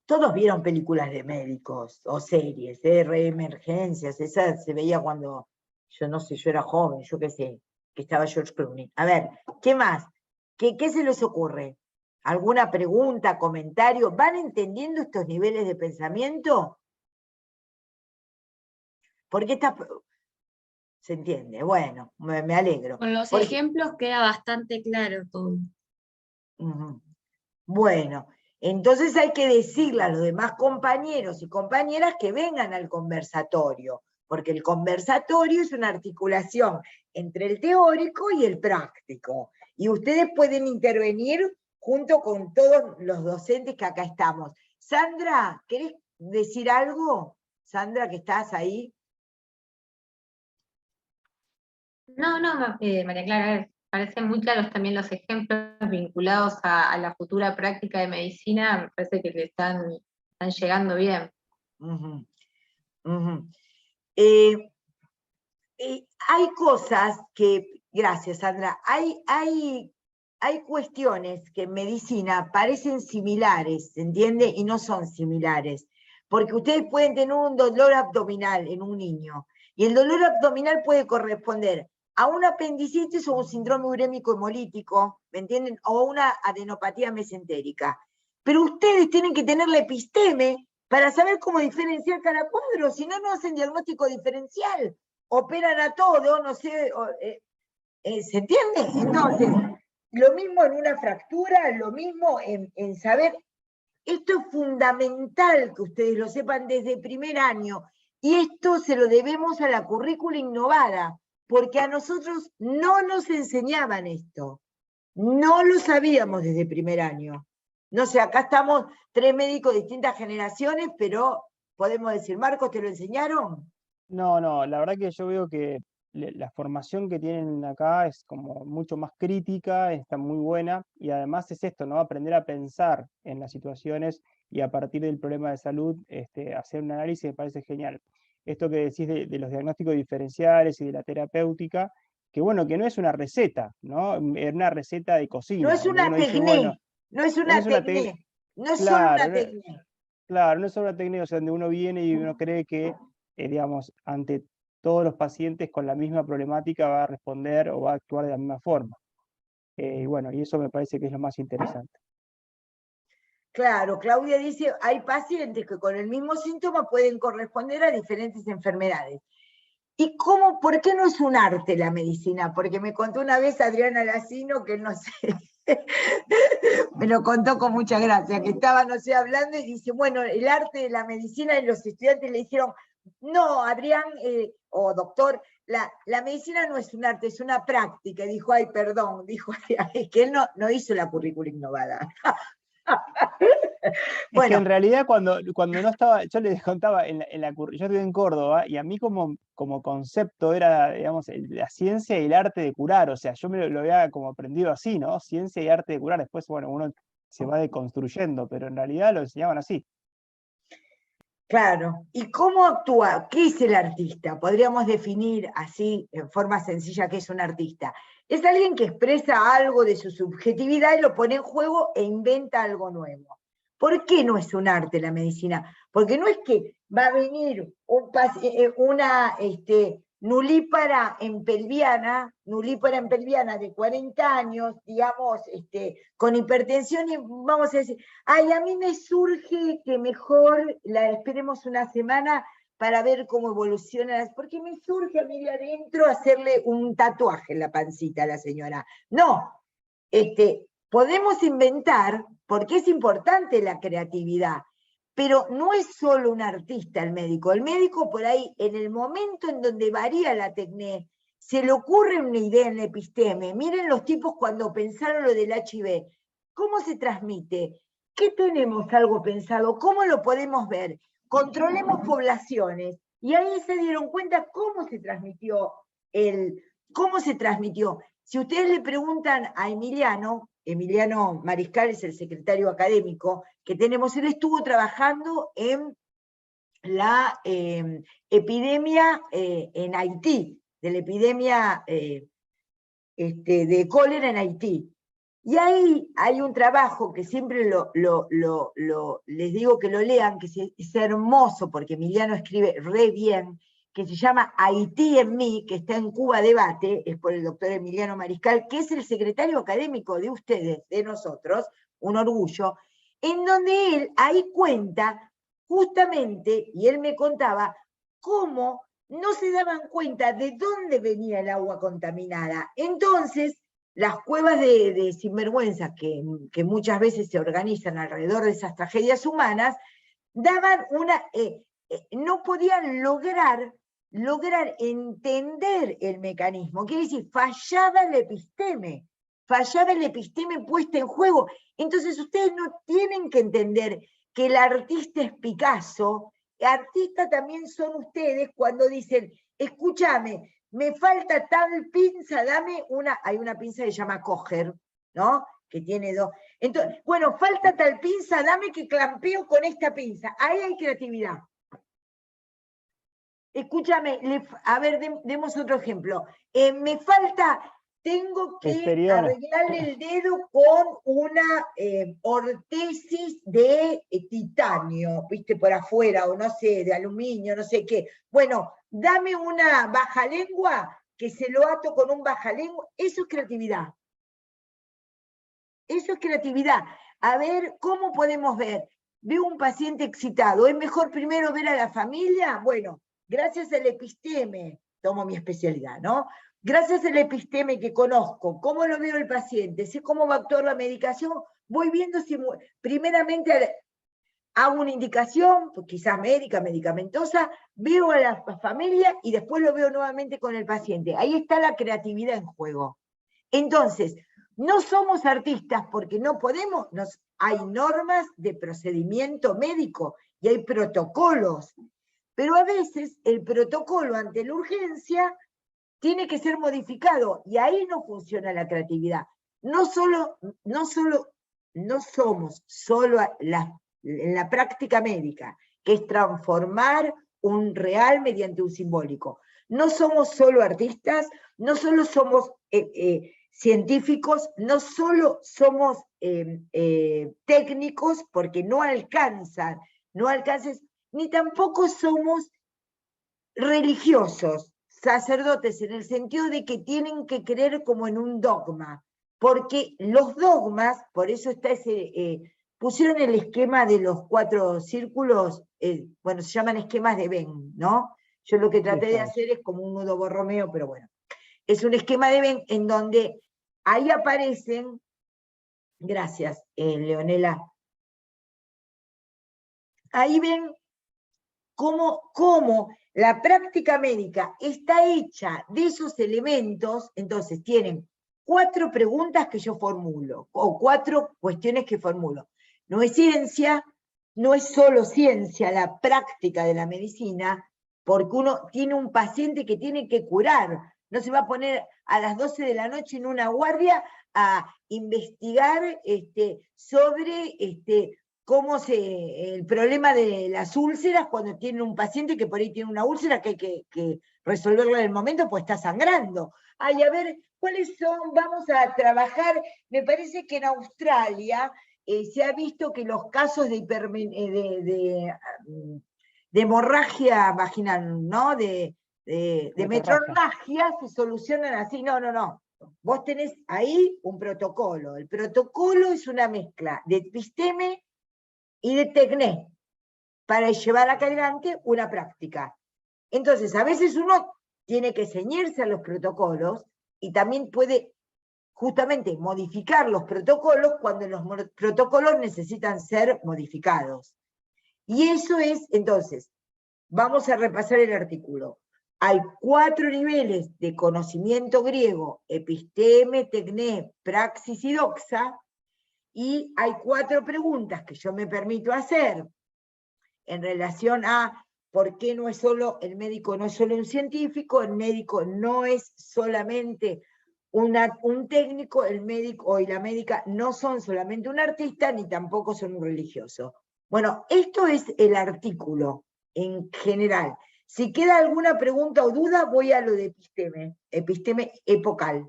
Todos vieron películas de médicos o series, Emergencias, esa se veía cuando, yo no sé, yo era joven, yo qué sé, que estaba George Clooney. A ver, ¿qué más? ¿Qué se les ocurre? ¿Alguna pregunta, comentario? ¿Van entendiendo estos niveles de pensamiento? porque se entiende, bueno, me alegro. Con los Porque- ejemplos queda bastante claro todo. Ujú. Bueno, entonces hay que decirle a los demás compañeros y compañeras que vengan al conversatorio, porque el conversatorio es una articulación entre el teórico y el práctico. Y ustedes pueden intervenir junto con todos los docentes que acá estamos. Sandra, ¿querés decir algo? Sandra, que estás ahí. No, María Clara, parecen muy claros también los ejemplos vinculados a la futura práctica de medicina, me parece que le están llegando bien. Ujú, ujú. Hay cosas que, gracias Sandra, hay cuestiones que en medicina parecen similares, ¿se entiende? Y no son similares. Porque ustedes pueden tener un dolor abdominal en un niño, y el dolor abdominal puede corresponder a una apendicitis o un síndrome urémico hemolítico, ¿me entienden? O una adenopatía mesentérica. Pero ustedes tienen que tener la episteme para saber cómo diferenciar cada cuadro, si no, no hacen diagnóstico diferencial. Operan a todo, no sé, ¿se entiende? Entonces, lo mismo en una fractura, lo mismo en saber, esto es fundamental que ustedes lo sepan desde primer año, y esto se lo debemos a la currícula innovada, porque a nosotros no nos enseñaban esto, no lo sabíamos desde primer año. No sé, acá estamos 3 médicos de distintas generaciones, pero podemos decir, Marcos, ¿te lo enseñaron? No, la verdad que yo veo que la formación que tienen acá es como mucho más crítica, está muy buena, y además es esto, ¿no? Aprender a pensar en las situaciones y a partir del problema de salud, hacer un análisis me parece genial. Esto que decís de los diagnósticos diferenciales y de la terapéutica, que bueno, que no es una receta, ¿no? Es una receta de No cocina, es donde una uno dice, bueno, técnica, no es no una es una técnica, no es solo claro, una técnica. claro, no es una técnica, o sea, donde uno viene y uno cree que, digamos, ante todos los pacientes con la misma problemática va a responder o va a actuar de la misma forma. Y bueno, y eso me parece que es lo más interesante. Claro, Claudia dice, hay pacientes que con el mismo síntoma pueden corresponder a diferentes enfermedades. ¿Y cómo, por qué no es un arte la medicina? Porque me contó una vez Adriana Lacino, que no sé, me lo contó con mucha gracia, que estaba, no sé, hablando y dice, bueno, el arte de la medicina, y los estudiantes le dijeron, no, Adrián, o doctor, la medicina no es un arte, es una práctica. Y dijo, ay, perdón, dijo, es que él no hizo la currícula innovada. Es que en Bueno, realidad cuando no estaba, yo les contaba, yo estuve en Córdoba y a mí como concepto era, digamos, la ciencia y el arte de curar, o sea, yo lo había como aprendido así, ¿no? Ciencia y arte de curar, después, bueno, uno se va deconstruyendo, pero en realidad lo enseñaban así. claro. ¿Y cómo actúa? ¿Qué es el artista? Podríamos definir así, en forma sencilla, qué es un artista. Es alguien que expresa algo de su subjetividad y lo pone en juego e inventa algo nuevo. ¿Por qué no es un arte la medicina? Porque no es que va a venir una nulípara en pelviana de 40 años, digamos, con hipertensión, y vamos a decir, ay, a mí me surge que mejor la esperemos una semana para ver cómo evoluciona, porque me surge a mí de adentro hacerle un tatuaje en la pancita a la señora. No, podemos inventar, porque es importante la creatividad, pero no es solo un artista el médico por ahí, en el momento en donde varía la técnica, se le ocurre una idea en la episteme. Miren los tipos cuando pensaron lo del HIV, ¿cómo se transmite? ¿Qué tenemos algo pensado? ¿Cómo lo podemos ver? Controlemos poblaciones. Y ahí se dieron cuenta cómo se transmitió. Si ustedes le preguntan a Emiliano Mariscal es el secretario académico que tenemos, él estuvo trabajando en la epidemia en Haití, de la epidemia de cólera en Haití. Y ahí hay un trabajo que siempre les digo que lo lean, que es hermoso, porque Emiliano escribe re bien, que se llama Haití en mí, que está en Cuba Debate, es por el doctor Emiliano Mariscal, que es el secretario académico de ustedes, de nosotros, un orgullo, en donde él ahí cuenta justamente, y él me contaba, cómo no se daban cuenta de dónde venía el agua contaminada. Entonces, las cuevas de sinvergüenza que muchas veces se organizan alrededor de esas tragedias humanas, daban no podían lograr entender el mecanismo. Quiere decir, fallaba el episteme puesta en juego. Entonces ustedes no tienen que entender que el artista es Picasso, artista también son ustedes cuando dicen, escúchame, me falta tal pinza, dame una, hay una pinza que se llama Coger, ¿no? Que tiene dos. Entonces, bueno, falta tal pinza, dame que clampeo con esta pinza. Ahí hay creatividad. Escúchame, a ver, demos otro ejemplo. Me falta, tengo que arreglarle el dedo con una ortesis de titanio, viste, por afuera, o no sé, de aluminio, no sé qué. Bueno, dame una bajalengua que se lo ato con un bajalengua. Eso es creatividad. Eso es creatividad. A ver, ¿cómo podemos ver? Veo un paciente excitado. ¿Es mejor primero ver a la familia? Bueno, gracias al episteme, tomo mi especialidad, ¿no? Gracias al episteme que conozco, cómo lo veo el paciente, sé cómo va a actuar la medicación, voy viendo si primeramente hago una indicación, pues quizás médica, medicamentosa, veo a la familia y después lo veo nuevamente con el paciente. Ahí está la creatividad en juego. Entonces, no somos artistas porque no podemos, hay normas de procedimiento médico y hay protocolos, pero a veces el protocolo ante la urgencia tiene que ser modificado y ahí no funciona la creatividad. No somos solo en la práctica médica, que es transformar un real mediante un simbólico. No somos solo artistas, no solo somos científicos, no solo somos técnicos, porque no alcanzan, ni tampoco somos religiosos, sacerdotes, en el sentido de que tienen que creer como en un dogma, porque los dogmas, por eso está pusieron el esquema de los 4 círculos, bueno, se llaman esquemas de Venn, ¿no? Yo lo que traté de hacer es como un nudo borromeo, pero bueno. Es un esquema de Venn en donde ahí aparecen, gracias, Leonela, ahí ven cómo la práctica médica está hecha de esos elementos. Entonces tienen 4 preguntas que yo formulo, o 4 cuestiones que formulo. No es ciencia, no es solo ciencia la práctica de la medicina, porque uno tiene un paciente que tiene que curar, no se va a poner a las 12 de la noche en una guardia a investigar sobre cómo el problema de las úlceras cuando tiene un paciente que por ahí tiene una úlcera que hay que resolverla en el momento, pues está sangrando. Ay, a ver, ¿cuáles son? Vamos a trabajar, me parece que en Australia se ha visto que los casos de hemorragia vaginal, ¿no? De metrorragia se solucionan así. No. Vos tenés ahí un protocolo. El protocolo es una mezcla de episteme y de tecné para llevar acá adelante una práctica. Entonces, a veces uno tiene que ceñirse a los protocolos y también puede justamente modificar los protocolos cuando los protocolos necesitan ser modificados. Y eso es, entonces, vamos a repasar el artículo. Hay 4 niveles de conocimiento griego: episteme, tecné, praxis y doxa, y hay 4 preguntas que yo me permito hacer en relación a por qué no es solo, el médico no es solo un científico, el médico no es solamente un técnico, el médico y la médica no son solamente un artista, ni tampoco son un religioso. Bueno, esto es el artículo en general. Si queda alguna pregunta o duda, voy a lo de episteme epocal.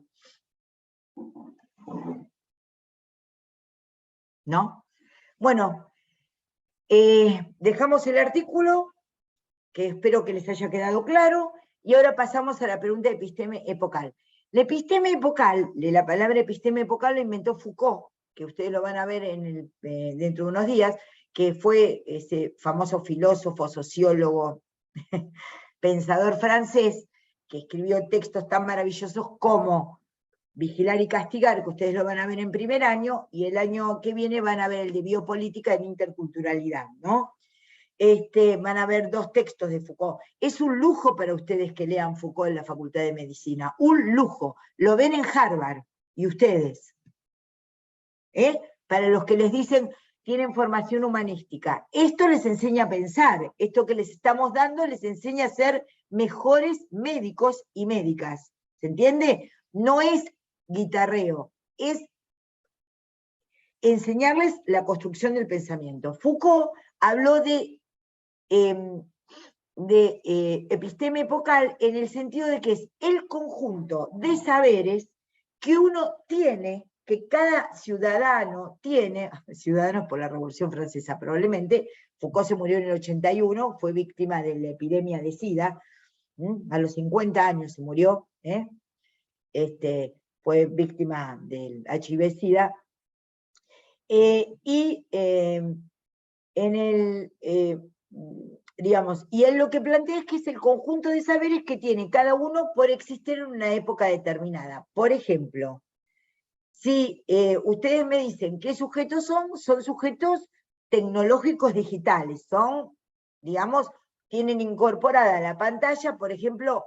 ¿No? Bueno, dejamos el artículo, que espero que les haya quedado claro, y ahora pasamos a la pregunta de episteme epocal. La episteme epocal, la palabra episteme epocal la inventó Foucault, que ustedes lo van a ver dentro de unos días, que fue ese famoso filósofo, sociólogo, pensador francés, que escribió textos tan maravillosos como Vigilar y Castigar, que ustedes lo van a ver en primer año, y el año que viene van a ver el de Biopolítica en Interculturalidad, ¿no? Van a ver 2 textos de Foucault. Es un lujo para ustedes que lean Foucault en la Facultad de Medicina, un lujo. Lo ven en Harvard, y ustedes. Para los que les dicen, tienen formación humanística. Esto les enseña a pensar, esto que les estamos dando les enseña a ser mejores médicos y médicas. ¿Se entiende? No es guitarreo, es enseñarles la construcción del pensamiento. Foucault habló de episteme epocal en el sentido de que es el conjunto de saberes que uno tiene, que cada ciudadano tiene, ciudadanos por la Revolución Francesa probablemente. Foucault se murió en el 81, fue víctima de la epidemia de SIDA, a los 50 años se murió, fue víctima del HIV-SIDA, y él lo que plantea es que es el conjunto de saberes que tiene cada uno por existir en una época determinada. Por ejemplo, si ustedes me dicen qué sujetos son sujetos tecnológicos digitales, son, digamos, tienen incorporada la pantalla, por ejemplo,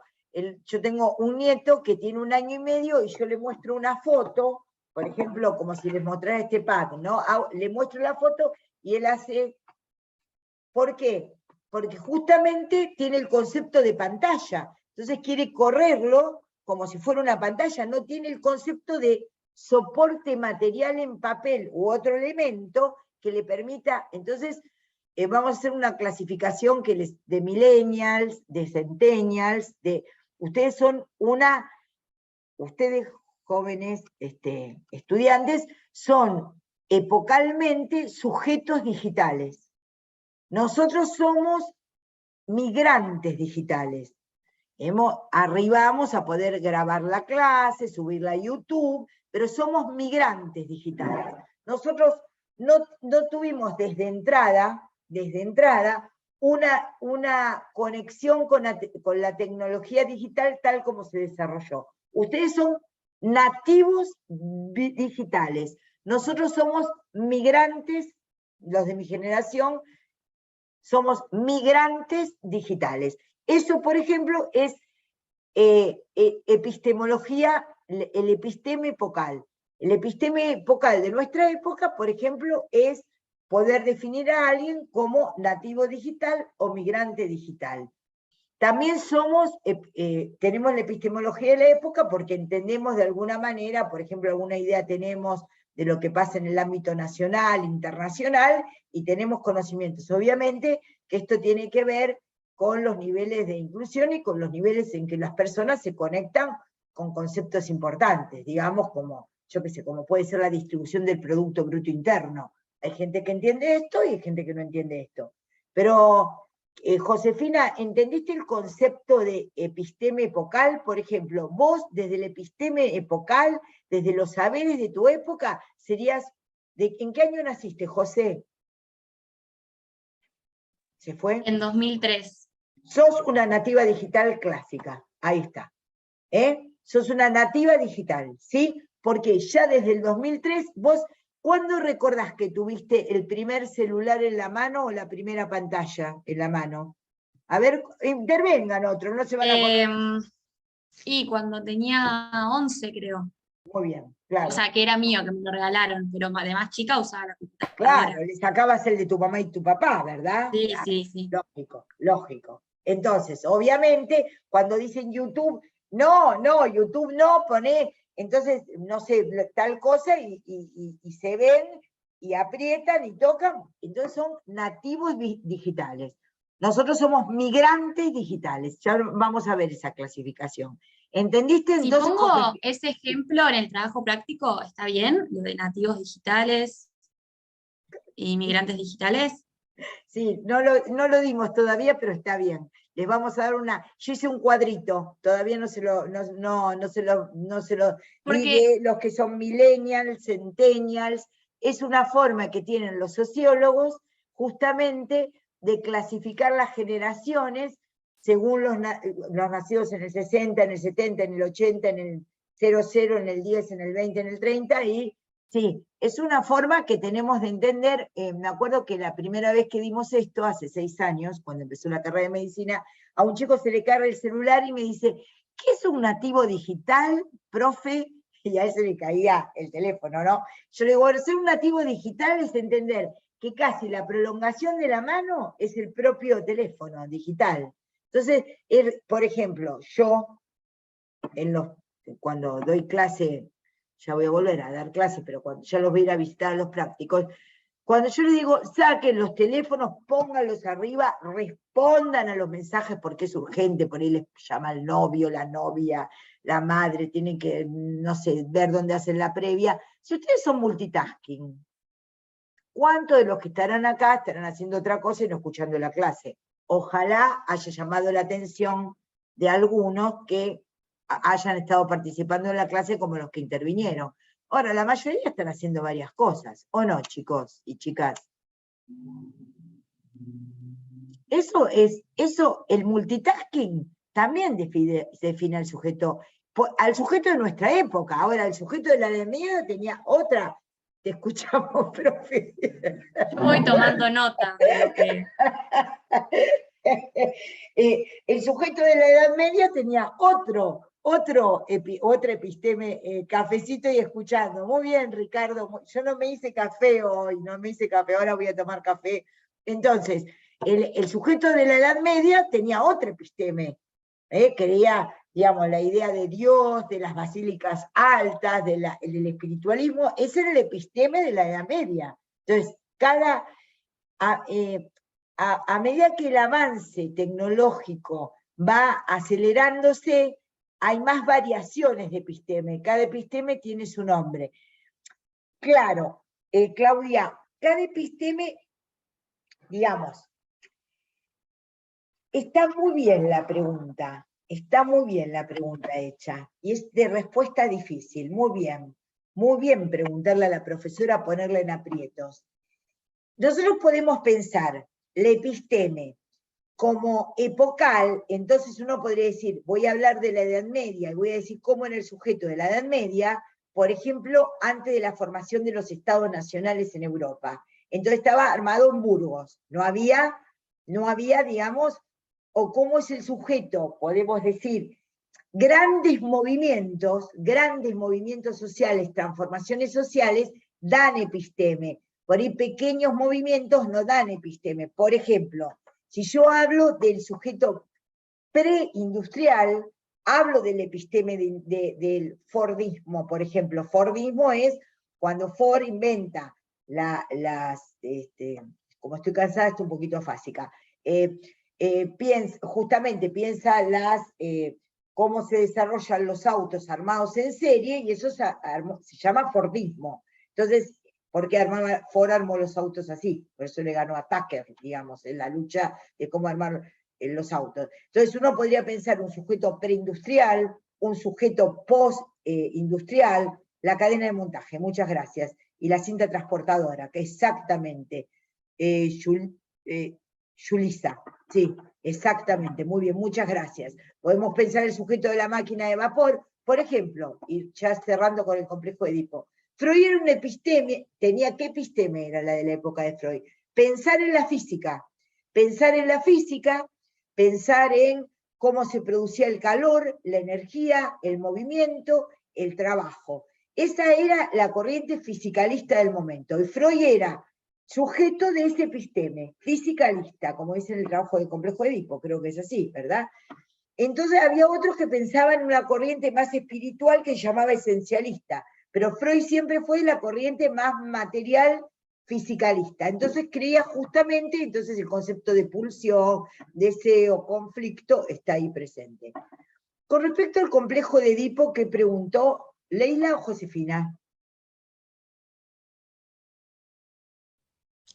yo tengo un nieto que tiene 1 año y medio y yo le muestro una foto, por ejemplo, como si les mostrara este pad, ¿no? Le muestro la foto y él hace... ¿Por qué? Porque justamente tiene el concepto de pantalla, entonces quiere correrlo como si fuera una pantalla, no tiene el concepto de soporte material en papel u otro elemento que le permita. Entonces vamos a hacer una clasificación de millennials, de centennials, ustedes son ustedes jóvenes estudiantes, son epocalmente sujetos digitales. Nosotros somos migrantes digitales. Arribamos a poder grabar la clase, subirla a YouTube, pero somos migrantes digitales. Nosotros no tuvimos desde entrada una conexión con la tecnología digital tal como se desarrolló. Ustedes son nativos digitales. Nosotros somos migrantes, los de mi generación, somos migrantes digitales. Eso, por ejemplo, es epistemología, el episteme epocal. El episteme epocal de nuestra época, por ejemplo, es poder definir a alguien como nativo digital o migrante digital. También tenemos la epistemología de la época porque entendemos de alguna manera, por ejemplo, alguna idea tenemos de lo que pasa en el ámbito nacional, internacional, y tenemos conocimientos. Obviamente que esto tiene que ver con los niveles de inclusión y con los niveles en que las personas se conectan con conceptos importantes, digamos, como, yo qué sé, como puede ser la distribución del Producto Bruto Interno. Hay gente que entiende esto y hay gente que no entiende esto. Pero, Josefina, ¿entendiste el concepto de episteme epocal? Por ejemplo, vos, desde el episteme epocal, desde los saberes de tu época, serías... ¿En qué año naciste, José? ¿Se fue? En 2003. Sos una nativa digital clásica, ahí está. Sos una nativa digital, ¿sí? Porque ya desde el 2003, vos, ¿cuándo recordás que tuviste el primer celular en la mano o la primera pantalla en la mano? A ver, intervengan otros, no se van a acordar. Y cuando tenía 11, creo. Muy bien, claro. O sea, que era mío, que me lo regalaron, pero además chica usaba la computadora. Claro, le sacabas el de tu mamá y tu papá, ¿verdad? Sí, Claro, sí. Lógico, lógico. Entonces, obviamente, cuando dicen YouTube, no, YouTube no, poné, entonces, no sé, tal cosa, y se ven, y aprietan, y tocan, entonces son nativos digitales. Nosotros somos migrantes digitales, ya vamos a ver esa clasificación. ¿Entendiste? Si Entonces, pongo ese ejemplo en el trabajo práctico, ¿está bien? Lo de nativos digitales y migrantes digitales. Sí, no lo dimos todavía, pero está bien. Les vamos a dar yo hice un cuadrito, todavía no se lo Porque los que son millennials, centennials, es una forma que tienen los sociólogos justamente de clasificar las generaciones según los nacidos en el 60, en el 70, en el 80, en el 00, en el 10, en el 20, en el 30, y sí, es una forma que tenemos de entender. Me acuerdo que la primera vez que dimos esto, hace 6 años, cuando empezó la carrera de medicina, a un chico se le carga el celular y me dice, ¿qué es un nativo digital, profe? Y a él se le caía el teléfono, ¿no? Yo le digo, bueno, ser un nativo digital es entender que casi la prolongación de la mano es el propio teléfono digital. Entonces, por ejemplo, yo, cuando doy clase, ya voy a volver a dar clase, pero cuando ya los voy a ir a visitar a los prácticos, cuando yo les digo, saquen los teléfonos, pónganlos arriba, respondan a los mensajes porque es urgente, por ahí les llama el novio, la novia, la madre, tienen que, no sé, ver dónde hacen la previa. Si ustedes son multitasking, ¿cuántos de los que estarán acá estarán haciendo otra cosa y no escuchando la clase? Ojalá haya llamado la atención de algunos que hayan estado participando en la clase como los que intervinieron. Ahora, la mayoría están haciendo varias cosas, ¿o no, chicos y chicas? Eso, el multitasking también define al sujeto de nuestra época. Ahora, el sujeto de la Edad Media tenía otra. Te escuchamos, profe. Yo voy tomando nota de lo que... El sujeto de la Edad Media tenía otra episteme, cafecito y escuchando. Muy bien, Ricardo, yo no me hice café hoy, ahora voy a tomar café. Entonces, el sujeto de la Edad Media tenía otra episteme, creía, digamos, la idea de Dios, de las basílicas altas, del espiritualismo, ese era el episteme de la Edad Media. Entonces, a medida que el avance tecnológico va acelerándose, hay más variaciones de episteme, cada episteme tiene su nombre. Claro, Claudia, cada episteme, digamos, está muy bien la pregunta hecha, y es de respuesta difícil, muy bien preguntarle a la profesora, ponerla en aprietos. Nosotros podemos pensar la episteme como epocal, entonces uno podría decir, voy a hablar de la Edad Media, y voy a decir cómo en el sujeto de la Edad Media, por ejemplo, antes de la formación de los estados nacionales en Europa. Entonces estaba armado en Burgos, no había, digamos, o cómo es el sujeto, podemos decir, grandes movimientos sociales, transformaciones sociales, dan episteme. Por ahí pequeños movimientos no dan episteme. Por ejemplo, si yo hablo del sujeto preindustrial, hablo del episteme del Fordismo, por ejemplo. Fordismo es cuando Ford inventa como estoy cansada, estoy un poquito fásica, piensa cómo se desarrollan los autos armados en serie, y eso se llama Fordismo. Entonces, ¿por qué Ford armó los autos así? Por eso le ganó a Tucker, digamos, en la lucha de cómo armar los autos. Entonces uno podría pensar un sujeto preindustrial, un sujeto postindustrial, la cadena de montaje, muchas gracias, y la cinta transportadora, que exactamente, Yulisa, sí, exactamente, muy bien, muchas gracias. Podemos pensar el sujeto de la máquina de vapor, por ejemplo, y ya cerrando con el complejo de Edipo. Freud era un episteme, ¿qué episteme era la de la época de Freud? Pensar en la física, pensar en cómo se producía el calor, la energía, el movimiento, el trabajo. Esa era la corriente fisicalista del momento, y Freud era sujeto de ese episteme, fisicalista, como dice en el trabajo del complejo de Edipo, creo que es así, ¿verdad? Entonces había otros que pensaban en una corriente más espiritual que se llamaba esencialista, pero Freud siempre fue la corriente más material fisicalista. Entonces creía justamente, entonces el concepto de pulsión, deseo, conflicto, está ahí presente. Con respecto al complejo de Edipo que preguntó, ¿Leila o Josefina?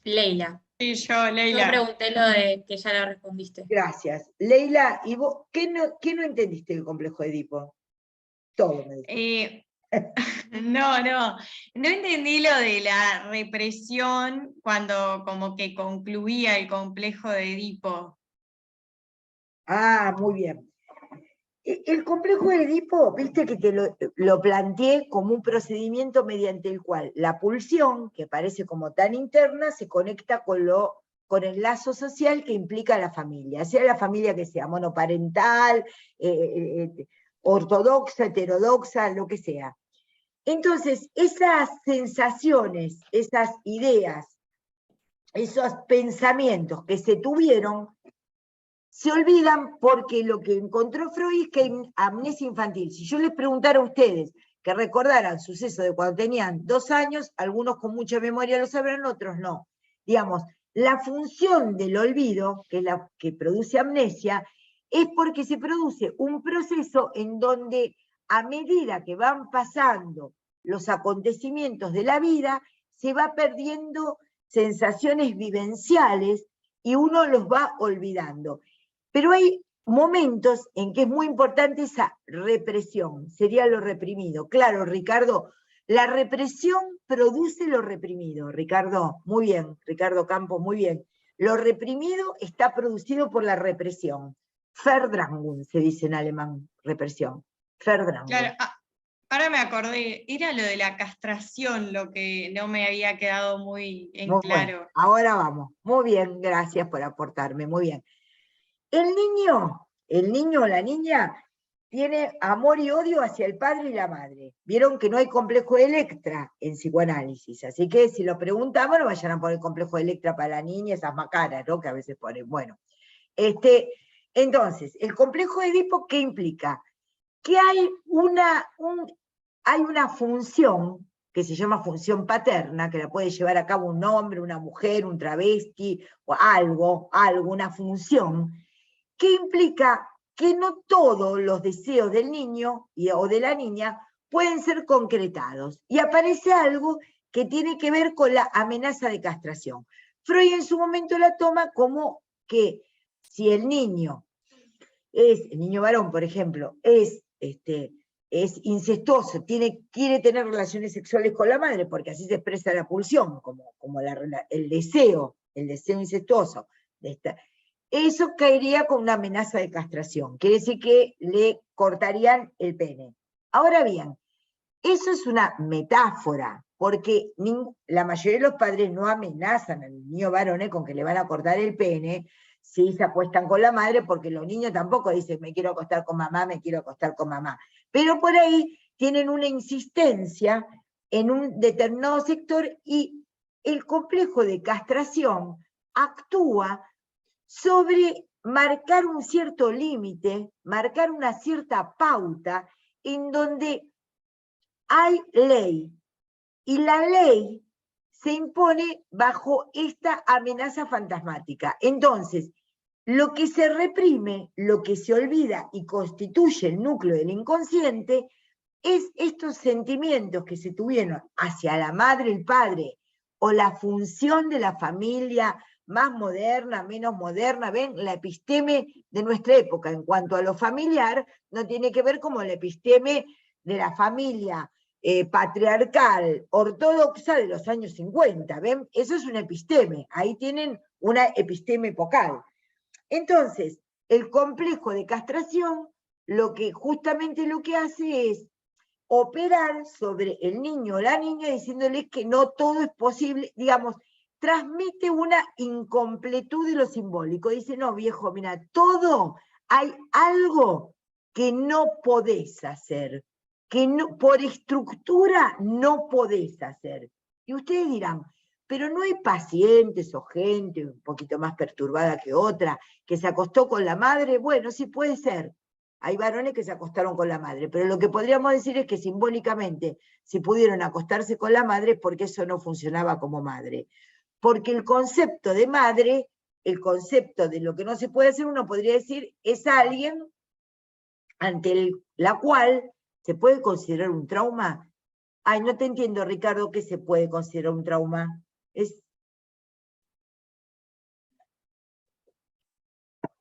Leila. Sí, yo, Leila. Yo pregunté lo de que ya la respondiste. Gracias. Leila, ¿y vos qué no entendiste del complejo de Edipo? Todo me dijiste. No entendí lo de la represión cuando como que concluía el complejo de Edipo. Ah, muy bien. El complejo de Edipo, viste que te lo planteé como un procedimiento mediante el cual la pulsión, que parece como tan interna, se conecta con el lazo social que implica la familia, sea la familia que sea, monoparental, ortodoxa, heterodoxa, lo que sea. Entonces, esas sensaciones, esas ideas, esos pensamientos que se tuvieron, se olvidan porque lo que encontró Freud es que hay amnesia infantil. Si yo les preguntara a ustedes que recordaran sucesos de cuando tenían 2 años, algunos con mucha memoria lo sabrán, otros no. Digamos, la función del olvido, que es la que produce amnesia, es porque se produce un proceso en donde a medida que van pasando los acontecimientos de la vida, se va perdiendo sensaciones vivenciales y uno los va olvidando. Pero hay momentos en que es muy importante esa represión, sería lo reprimido. Claro, Ricardo, la represión produce lo reprimido, Ricardo, muy bien, Ricardo Campos, muy bien. Lo reprimido está producido por la represión. Verdrängung se dice en alemán, represión. Verdrängung. Claro, ahora me acordé, era lo de la castración lo que no me había quedado muy en Muy claro. bueno, ahora vamos. Muy bien, gracias por aportarme, muy bien. El niño o la niña tiene amor y odio hacia el padre y la madre. Vieron que no hay complejo de Electra en psicoanálisis, así que si lo preguntamos no vayan a poner complejo de Electra para la niña, esas macaras, ¿no? Que a veces ponen. Bueno, entonces, el complejo de Edipo, ¿qué implica? Que hay una función que se llama función paterna, que la puede llevar a cabo un hombre, una mujer, un travesti, o algo, una función, que implica que no todos los deseos del niño o de la niña pueden ser concretados. Y aparece algo que tiene que ver con la amenaza de castración. Freud en su momento la toma como que si el niño varón, por ejemplo, es incestuoso, quiere tener relaciones sexuales con la madre, porque así se expresa la pulsión, como el deseo incestuoso de esta. Eso caería con una amenaza de castración, quiere decir que le cortarían el pene. Ahora bien, eso es una metáfora, porque la mayoría de los padres no amenazan al niño varón con que le van a cortar el pene si se acuestan con la madre, porque los niños tampoco dicen me quiero acostar con mamá, me quiero acostar con mamá. Pero por ahí tienen una insistencia en un determinado sector y el complejo de castración actúa sobre marcar un cierto límite, marcar una cierta pauta en donde hay ley, y la ley se impone bajo esta amenaza fantasmática. Entonces, lo que se reprime, lo que se olvida y constituye el núcleo del inconsciente, es estos sentimientos que se tuvieron hacia la madre, el padre, o la función de la familia más moderna, menos moderna. Ven, la episteme de nuestra época en cuanto a lo familiar no tiene que ver como la episteme de la familia patriarcal, ortodoxa de los años 50, ¿ven? Eso es una episteme, ahí tienen una episteme epocal. Entonces, el complejo de castración, justamente lo que hace es operar sobre el niño o la niña diciéndole que no todo es posible, digamos, transmite una incompletud de lo simbólico. Dice, no, viejo, mira, hay algo que no podés hacer, que no, por estructura no podés hacer. Y ustedes dirán, pero no hay pacientes o gente un poquito más perturbada que otra, que se acostó con la madre. Bueno, sí puede ser. Hay varones que se acostaron con la madre, pero lo que podríamos decir es que simbólicamente, si pudieron acostarse con la madre, es porque eso no funcionaba como madre. Porque el concepto de madre, el concepto de lo que no se puede hacer, uno podría decir, es alguien ante la cual se puede considerar un trauma. Ay, no te entiendo, Ricardo, ¿qué se puede considerar un trauma?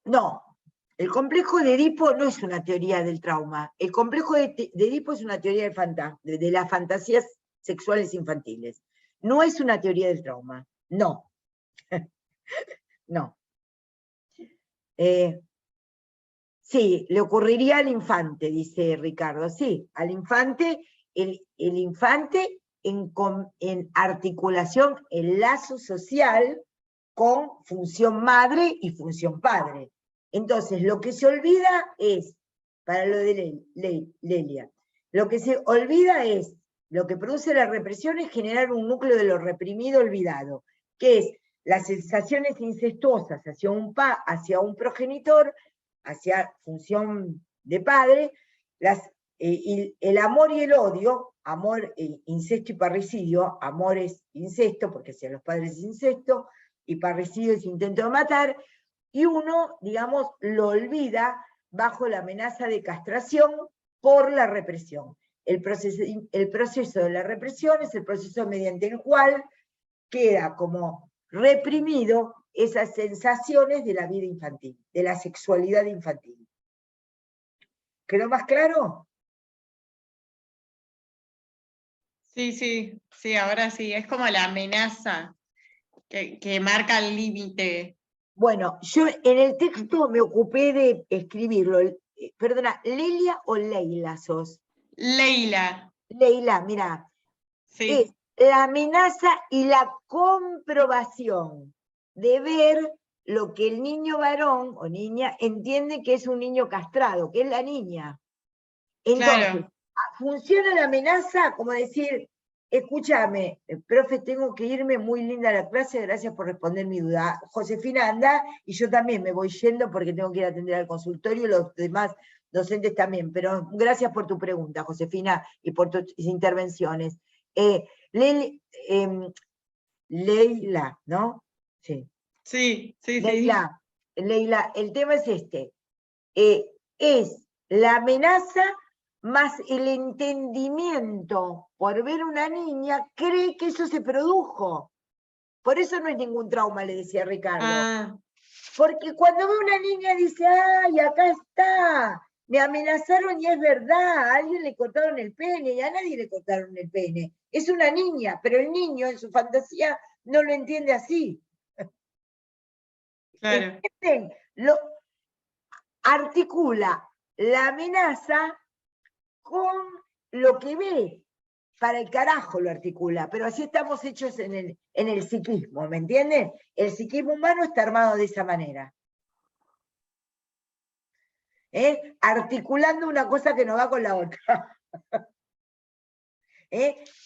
No, el complejo de Edipo no es una teoría del trauma. El complejo de Edipo es una teoría de las fantasías sexuales infantiles. No es una teoría del trauma. No. No. Sí, le ocurriría al infante, dice Ricardo. Sí, al infante, el infante en articulación, el lazo social con función madre y función padre. Entonces, lo que se olvida es, para lo de Lelia, lo que se olvida es, lo que produce la represión es generar un núcleo de lo reprimido olvidado, que es las sensaciones incestuosas hacia un progenitor, hacia función de padre, y el amor y el odio, amor, incesto y parricidio, amor es incesto, porque hacia los padres es incesto, y parricidio es intento de matar, y uno, digamos, lo olvida bajo la amenaza de castración por la represión. El proceso de la represión es el proceso mediante el cual queda como reprimido esas sensaciones de la vida infantil, de la sexualidad infantil. ¿Quedó más claro? Sí, ahora sí, es como la amenaza que marca el límite. Bueno, yo en el texto me ocupé de escribirlo. Perdona, ¿Lelia o Leila sos? Leila. Leila, mira, Sí. es la amenaza y la comprobación de ver lo que el niño varón o niña entiende que es un niño castrado, que es la niña. Entonces, Claro. funciona la amenaza como decir, escúchame, profe, tengo que irme, muy linda la clase, gracias por responder mi duda. Josefina, anda, y yo también me voy yendo porque tengo que ir a atender al consultorio, y los demás docentes también, pero gracias por tu pregunta, Josefina, y por tus intervenciones. Leila, ¿no? Sí. Sí. Leila, el tema es este. Es la amenaza más el entendimiento por ver una niña, cree que eso se produjo. Por eso no es ningún trauma, le decía Ricardo. Ah, Porque cuando ve una niña dice, ¡ay, acá está! Me amenazaron y es verdad, a alguien le cortaron el pene y a nadie le cortaron el pene. Es una niña, pero el niño en su fantasía no lo entiende así. claro. ¿Entienden? Articula la amenaza con lo que ve. Para el carajo lo articula, pero así estamos hechos en el psiquismo, ¿me entienden? El psiquismo humano está armado de esa manera. Articulando una cosa que no va con la otra.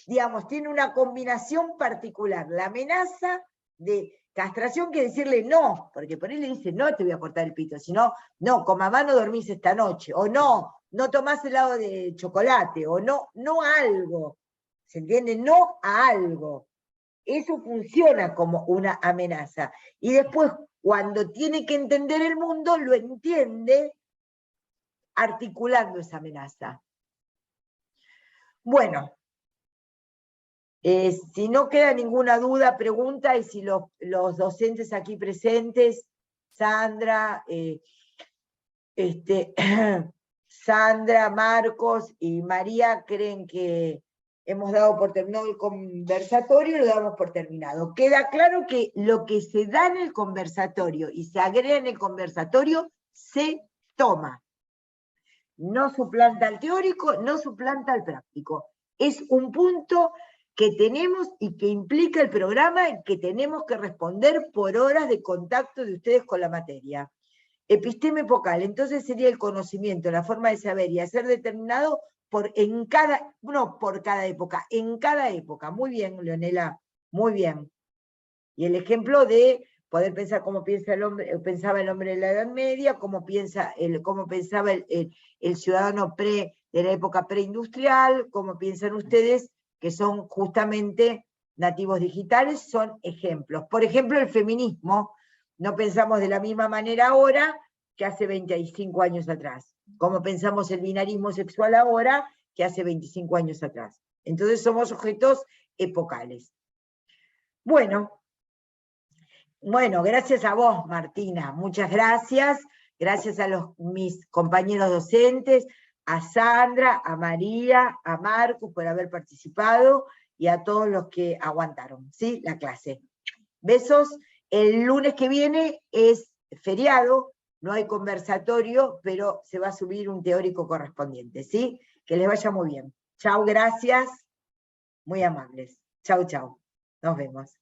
Digamos, tiene una combinación particular. La amenaza de castración que decirle no, porque por ahí le dice, no te voy a cortar el pito, sino, no, con mamá no dormís esta noche, o no tomás helado de chocolate, o no a algo. ¿Se entiende? No a algo. Eso funciona como una amenaza. Y después, cuando tiene que entender el mundo, lo entiende articulando esa amenaza. Bueno, si no queda ninguna duda, pregunta, y si los docentes aquí presentes, Sandra, Sandra, Marcos y María creen que hemos dado por terminado el conversatorio, lo damos por terminado. Queda claro que lo que se da en el conversatorio y se agrega en el conversatorio se toma. No suplanta al teórico, no suplanta al práctico. Es un punto que tenemos y que implica el programa en que tenemos que responder por horas de contacto de ustedes con la materia. Episteme epocal, entonces sería el conocimiento, la forma de saber y hacer determinado en cada época. Muy bien, Leonela, muy bien. Y el ejemplo de poder pensar cómo piensa el hombre, pensaba el hombre de la Edad Media, cómo pensaba el ciudadano de la época preindustrial, cómo piensan ustedes, que son justamente nativos digitales, son ejemplos. Por ejemplo, el feminismo, no pensamos de la misma manera ahora que hace 25 años atrás, como pensamos el binarismo sexual ahora que hace 25 años atrás. Entonces somos sujetos epocales. Bueno, gracias a vos, Martina, muchas gracias. Gracias a mis compañeros docentes, a Sandra, a María, a Marcos por haber participado y a todos los que aguantaron, ¿sí? La clase. Besos. El lunes que viene es feriado, no hay conversatorio, pero se va a subir un teórico correspondiente, ¿sí? Que les vaya muy bien. Chau, gracias. Muy amables. Chau, chau. Nos vemos.